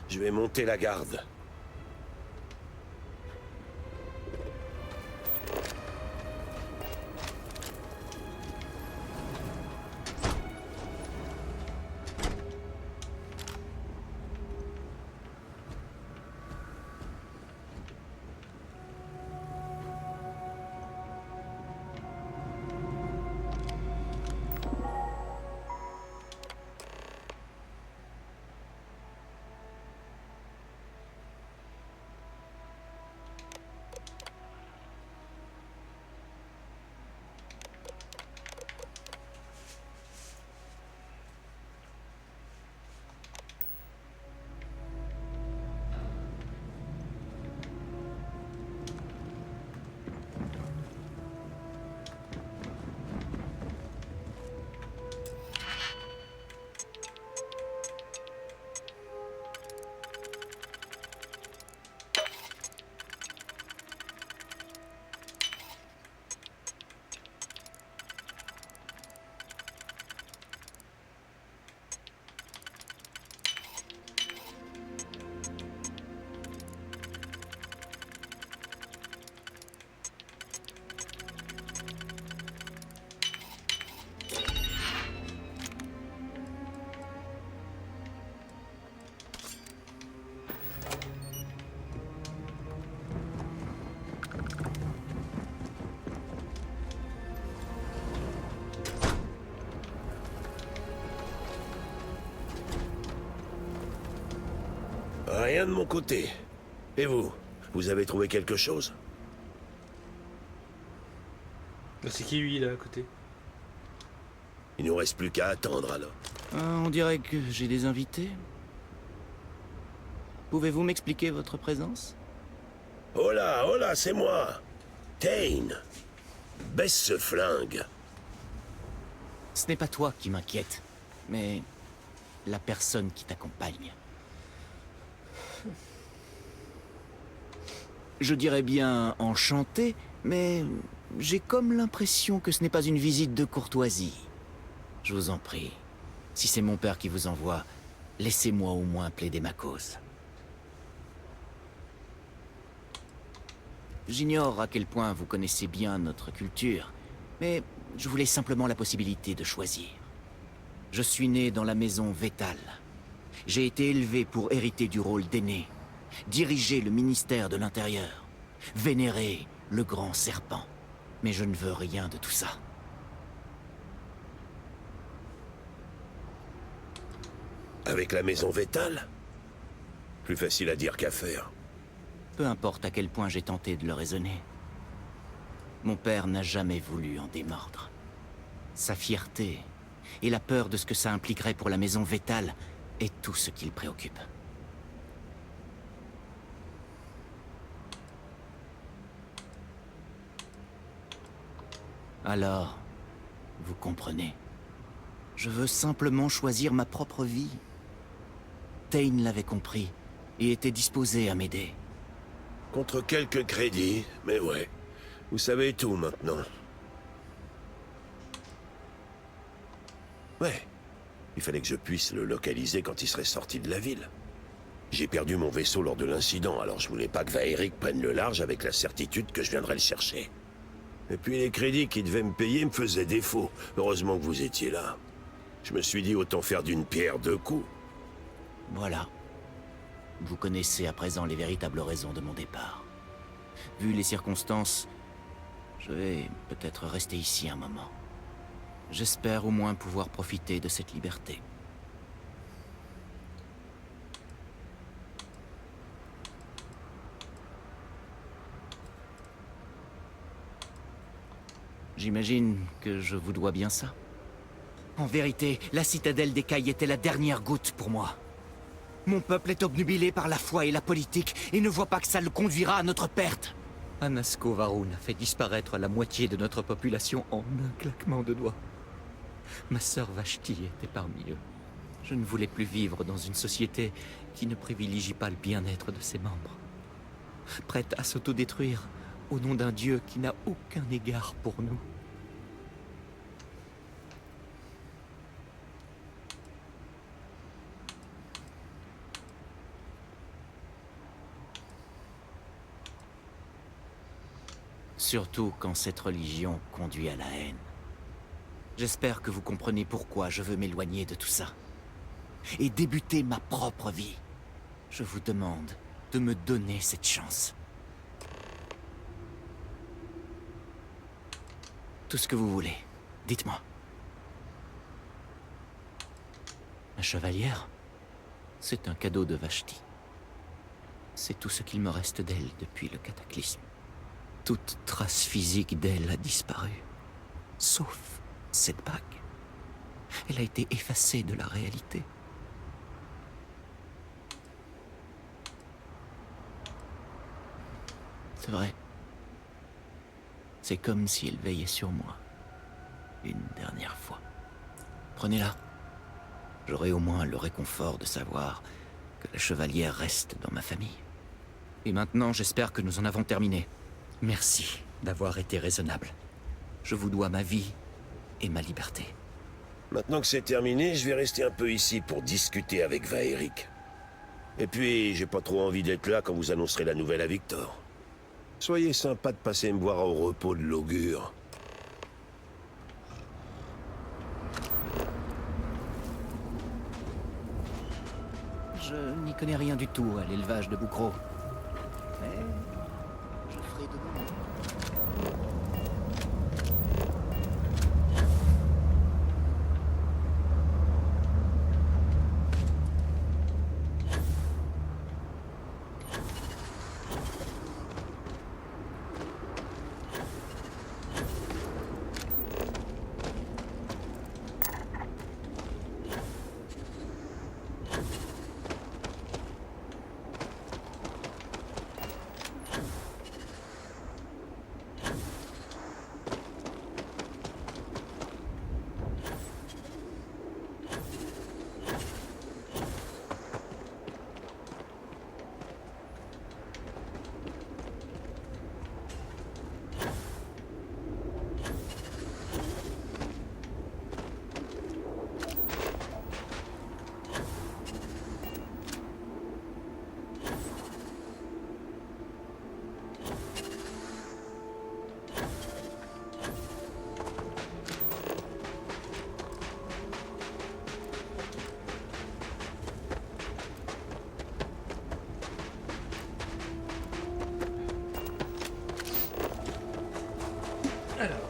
Je vais monter la garde. Rien de mon côté. Et vous? Vous avez trouvé quelque chose? C'est qui lui là à côté? Il nous reste plus qu'à attendre alors. On dirait que j'ai des invités. Pouvez-vous m'expliquer votre présence? Oh là, c'est moi. Kane. Baisse ce flingue. Ce n'est pas toi qui m'inquiète, mais la personne qui t'accompagne. Je dirais bien enchanté, mais j'ai comme l'impression que ce n'est pas une visite de courtoisie. Je vous en prie, si c'est mon père qui vous envoie, laissez-moi au moins plaider ma cause. J'ignore à quel point vous connaissez bien notre culture, mais je voulais simplement la possibilité de choisir. Je suis né dans la maison Vétal. J'ai été élevé pour hériter du rôle d'aîné, diriger le ministère de l'Intérieur, vénérer le grand serpent. Mais je ne veux rien de tout ça. Avec la maison Vétal? Plus facile à dire qu'à faire. Peu importe à quel point j'ai tenté de le raisonner. Mon père n'a jamais voulu en démordre. Sa fierté et la peur de ce que ça impliquerait pour la maison Vétal est tout ce qui le préoccupe. Alors, vous comprenez. Je veux simplement choisir ma propre vie. Thane l'avait compris et était disposé à m'aider. Contre quelques crédits, mais ouais. Vous savez tout maintenant. Ouais. Il fallait que je puisse le localiser quand il serait sorti de la ville. J'ai perdu mon vaisseau lors de l'incident, alors je voulais pas que Vaerick prenne le large avec la certitude que je viendrais le chercher. Et puis les crédits qu'il devait me payer me faisaient défaut. Heureusement que vous étiez là. Je me suis dit autant faire d'une pierre deux coups. Voilà. Vous connaissez à présent les véritables raisons de mon départ. Vu les circonstances, je vais peut-être rester ici un moment. J'espère au moins pouvoir profiter de cette liberté. J'imagine que je vous dois bien ça. En vérité, la citadelle d'Écaille était la dernière goutte pour moi. Mon peuple est obnubilé par la foi et la politique, et ne voit pas que ça le conduira à notre perte. Anasko Varun a fait disparaître la moitié de notre population en un claquement de doigts. Ma sœur Vashti était parmi eux. Je ne voulais plus vivre dans une société qui ne privilégie pas le bien-être de ses membres. Prête à s'autodétruire au nom d'un dieu qui n'a aucun égard pour nous. Surtout quand cette religion conduit à la haine. J'espère que vous comprenez pourquoi je veux m'éloigner de tout ça. Et débuter ma propre vie. Je vous demande de me donner cette chance. Tout ce que vous voulez, dites-moi. Ma chevalière, c'est un cadeau de Vashti. C'est tout ce qu'il me reste d'elle depuis le cataclysme. Toute trace physique d'elle a disparu, sauf cette bague. Elle a été effacée de la réalité. C'est vrai. C'est comme si elle veillait sur moi. Une dernière fois. Prenez-la. J'aurai au moins le réconfort de savoir que la chevalière reste dans ma famille. Et maintenant, j'espère que nous en avons terminé. Merci d'avoir été raisonnable. Je vous dois ma vie et ma liberté. Maintenant que c'est terminé, je vais rester un peu ici pour discuter avec Vaerick. Et puis, j'ai pas trop envie d'être là quand vous annoncerez la nouvelle à Victor. Soyez sympa de passer me voir au repos de l'augure. Je n'y connais rien du tout à l'élevage de bouquereaux. Mais je ferai de bon. Alors.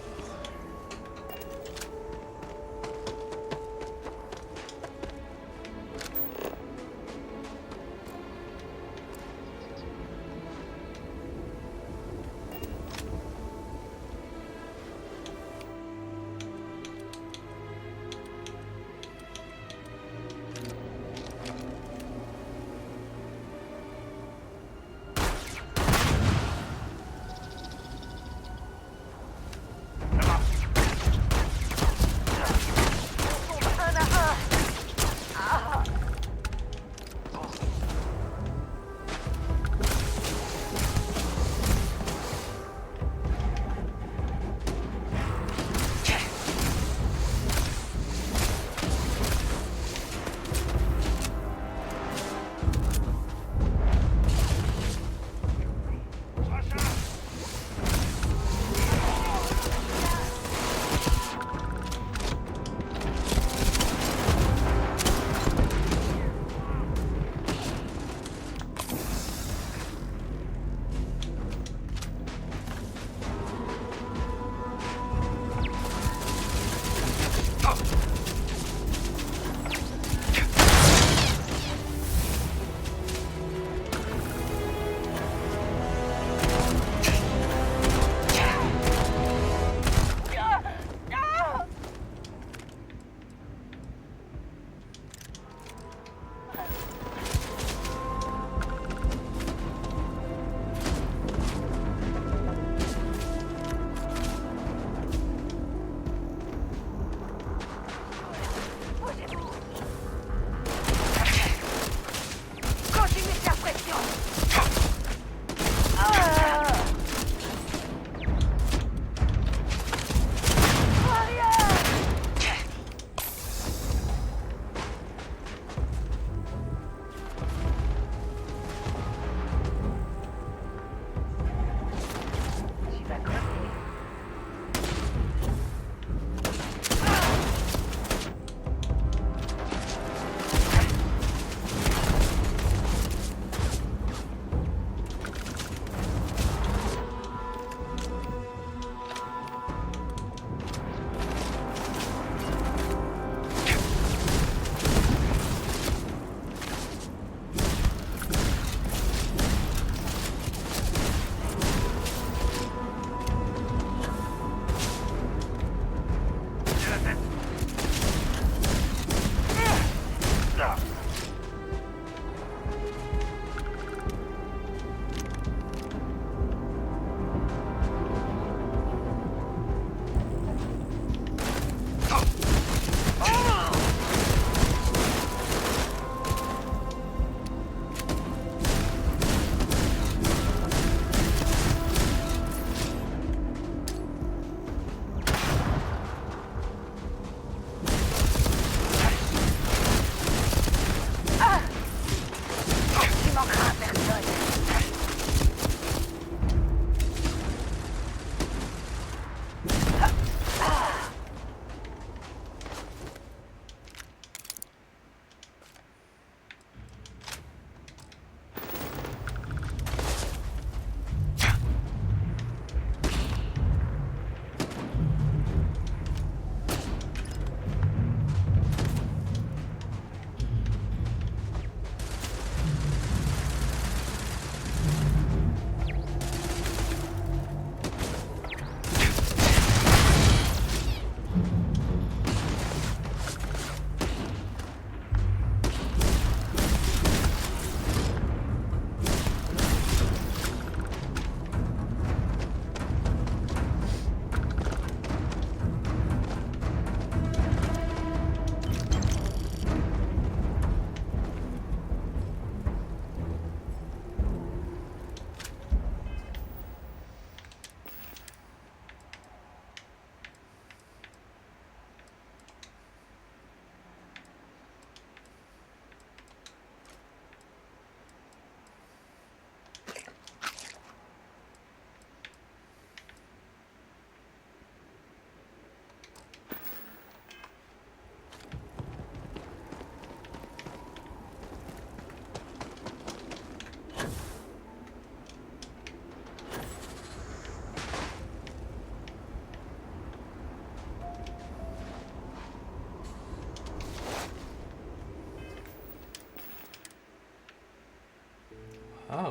Waouh.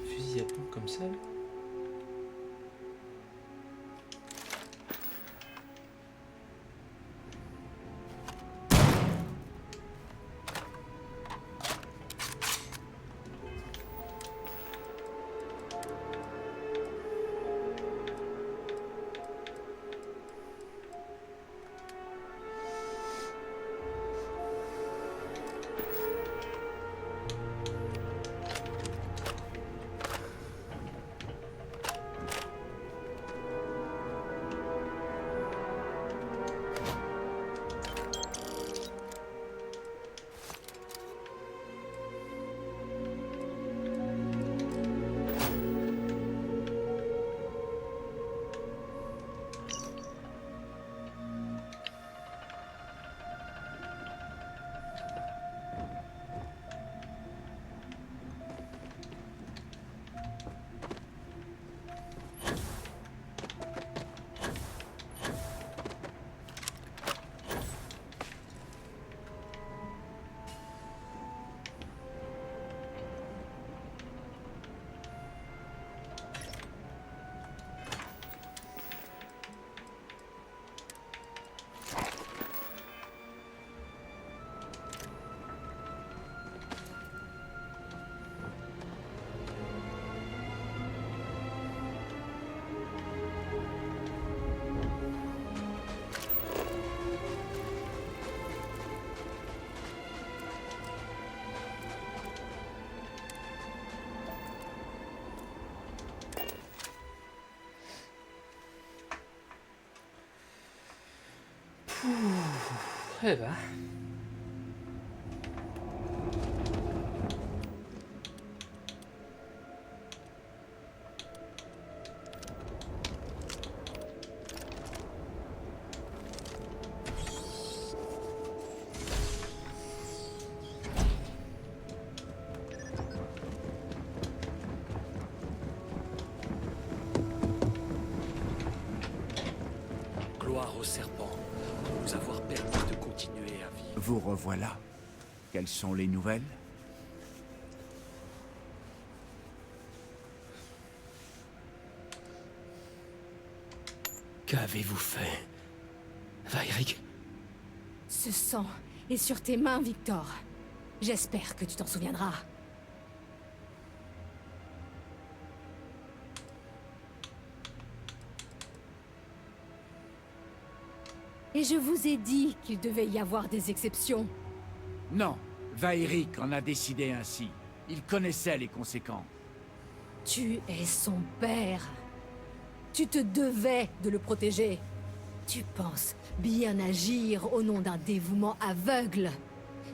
Fusil à pompe comme ça. Eh ben. Gloire au serpent pour nous avoir permis de continuer à vivre. Vous revoilà. Quelles sont les nouvelles? Qu'avez-vous fait, Vaerick? Ce sang est sur tes mains, Victor. J'espère que tu t'en souviendras. Et je vous ai dit qu'il devait y avoir des exceptions. Non, Vaerick en a décidé ainsi. Il connaissait les conséquences. Tu es son père. Tu te devais de le protéger. Tu penses bien agir au nom d'un dévouement aveugle.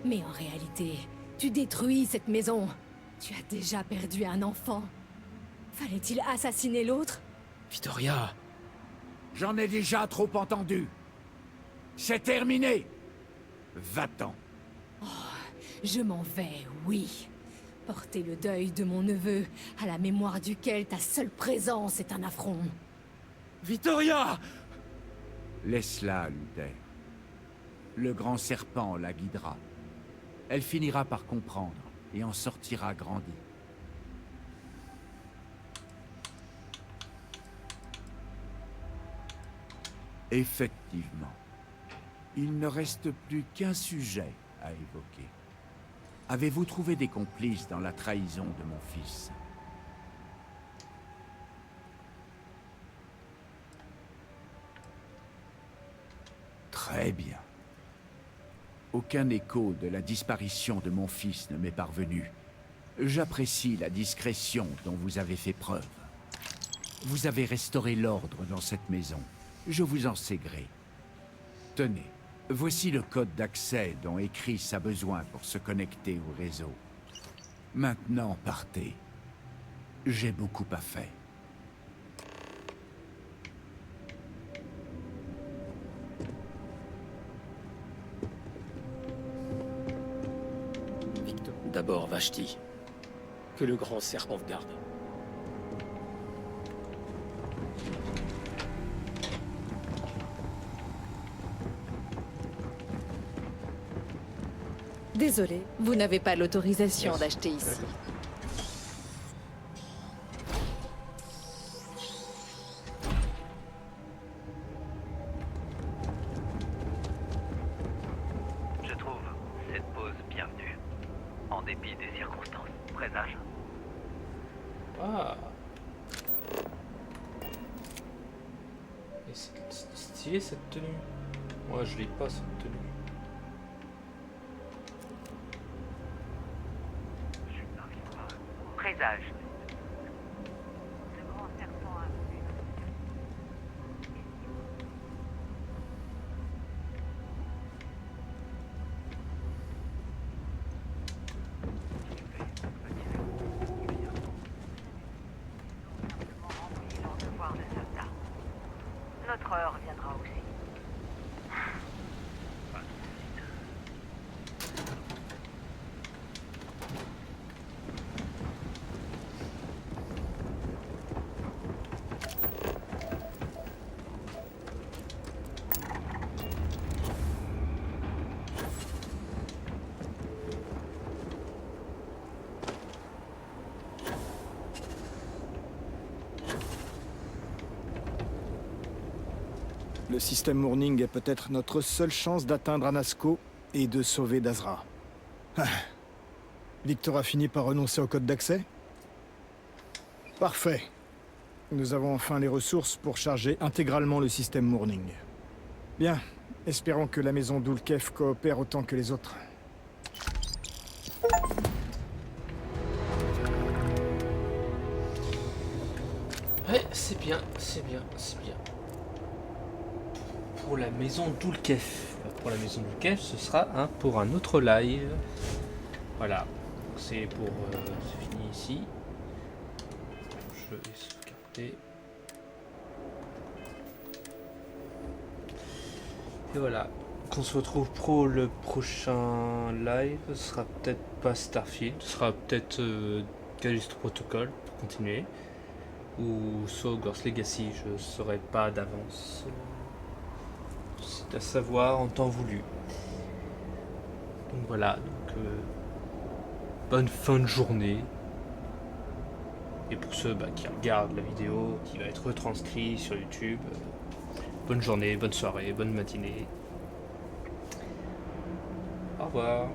Mais en réalité, tu détruis cette maison. Tu as déjà perdu un enfant. Fallait-il assassiner l'autre? Victoria! J'en ai déjà trop entendu. C'est terminé. Va-t'en. Oh, je m'en vais, oui. Porter le deuil de mon neveu, à la mémoire duquel ta seule présence est un affront. Vittoria! Laisse-la, Luther. Le grand serpent la guidera. Elle finira par comprendre et en sortira grandie. Effectivement. Il ne reste plus qu'un sujet à évoquer. Avez-vous trouvé des complices dans la trahison de mon fils? Très bien. Aucun écho de la disparition de mon fils ne m'est parvenu. J'apprécie la discrétion dont vous avez fait preuve. Vous avez restauré l'ordre dans cette maison. Je vous en sais gré. Tenez, voici le code d'accès dont Écris a besoin pour se connecter au réseau. Maintenant, partez. J'ai beaucoup à faire. D'abord, Vashti. Que le grand serpent te garde. Désolé, vous n'avez pas l'autorisation d'acheter ici. Je trouve cette pause bienvenue. En dépit des circonstances. Présage. Ah. Et c'est stylé cette tenue. Moi je l'ai pas cette tenue. Présage. Notre heure viendra aussi. Le système Mourning est peut-être notre seule chance d'atteindre Anasco et de sauver Dazra. Ah. Victor a fini par renoncer au code d'accès? Parfait. Nous avons enfin les ressources pour charger intégralement le système Mourning. Bien, espérons que la maison d'Ulkef coopère autant que les autres. Ouais, c'est bien, c'est bien, c'est bien. Pour la maison d'Ulkef. Pour la maison d'Ulkef, ce sera pour un autre live. Voilà. C'est pour... c'est fini ici. Je vais sauvegarder. Et voilà. Qu'on se retrouve pour le prochain live. Ce sera peut-être pas Starfield. Ce sera peut-être Callisto Protocol pour continuer. Ou soit Hogwarts Legacy. Je ne saurais pas d'avance. C'est à savoir en temps voulu. Donc voilà, donc bonne fin de journée. Et pour ceux qui regardent la vidéo qui va être retranscrite sur YouTube, bonne journée, bonne soirée, bonne matinée. Au revoir.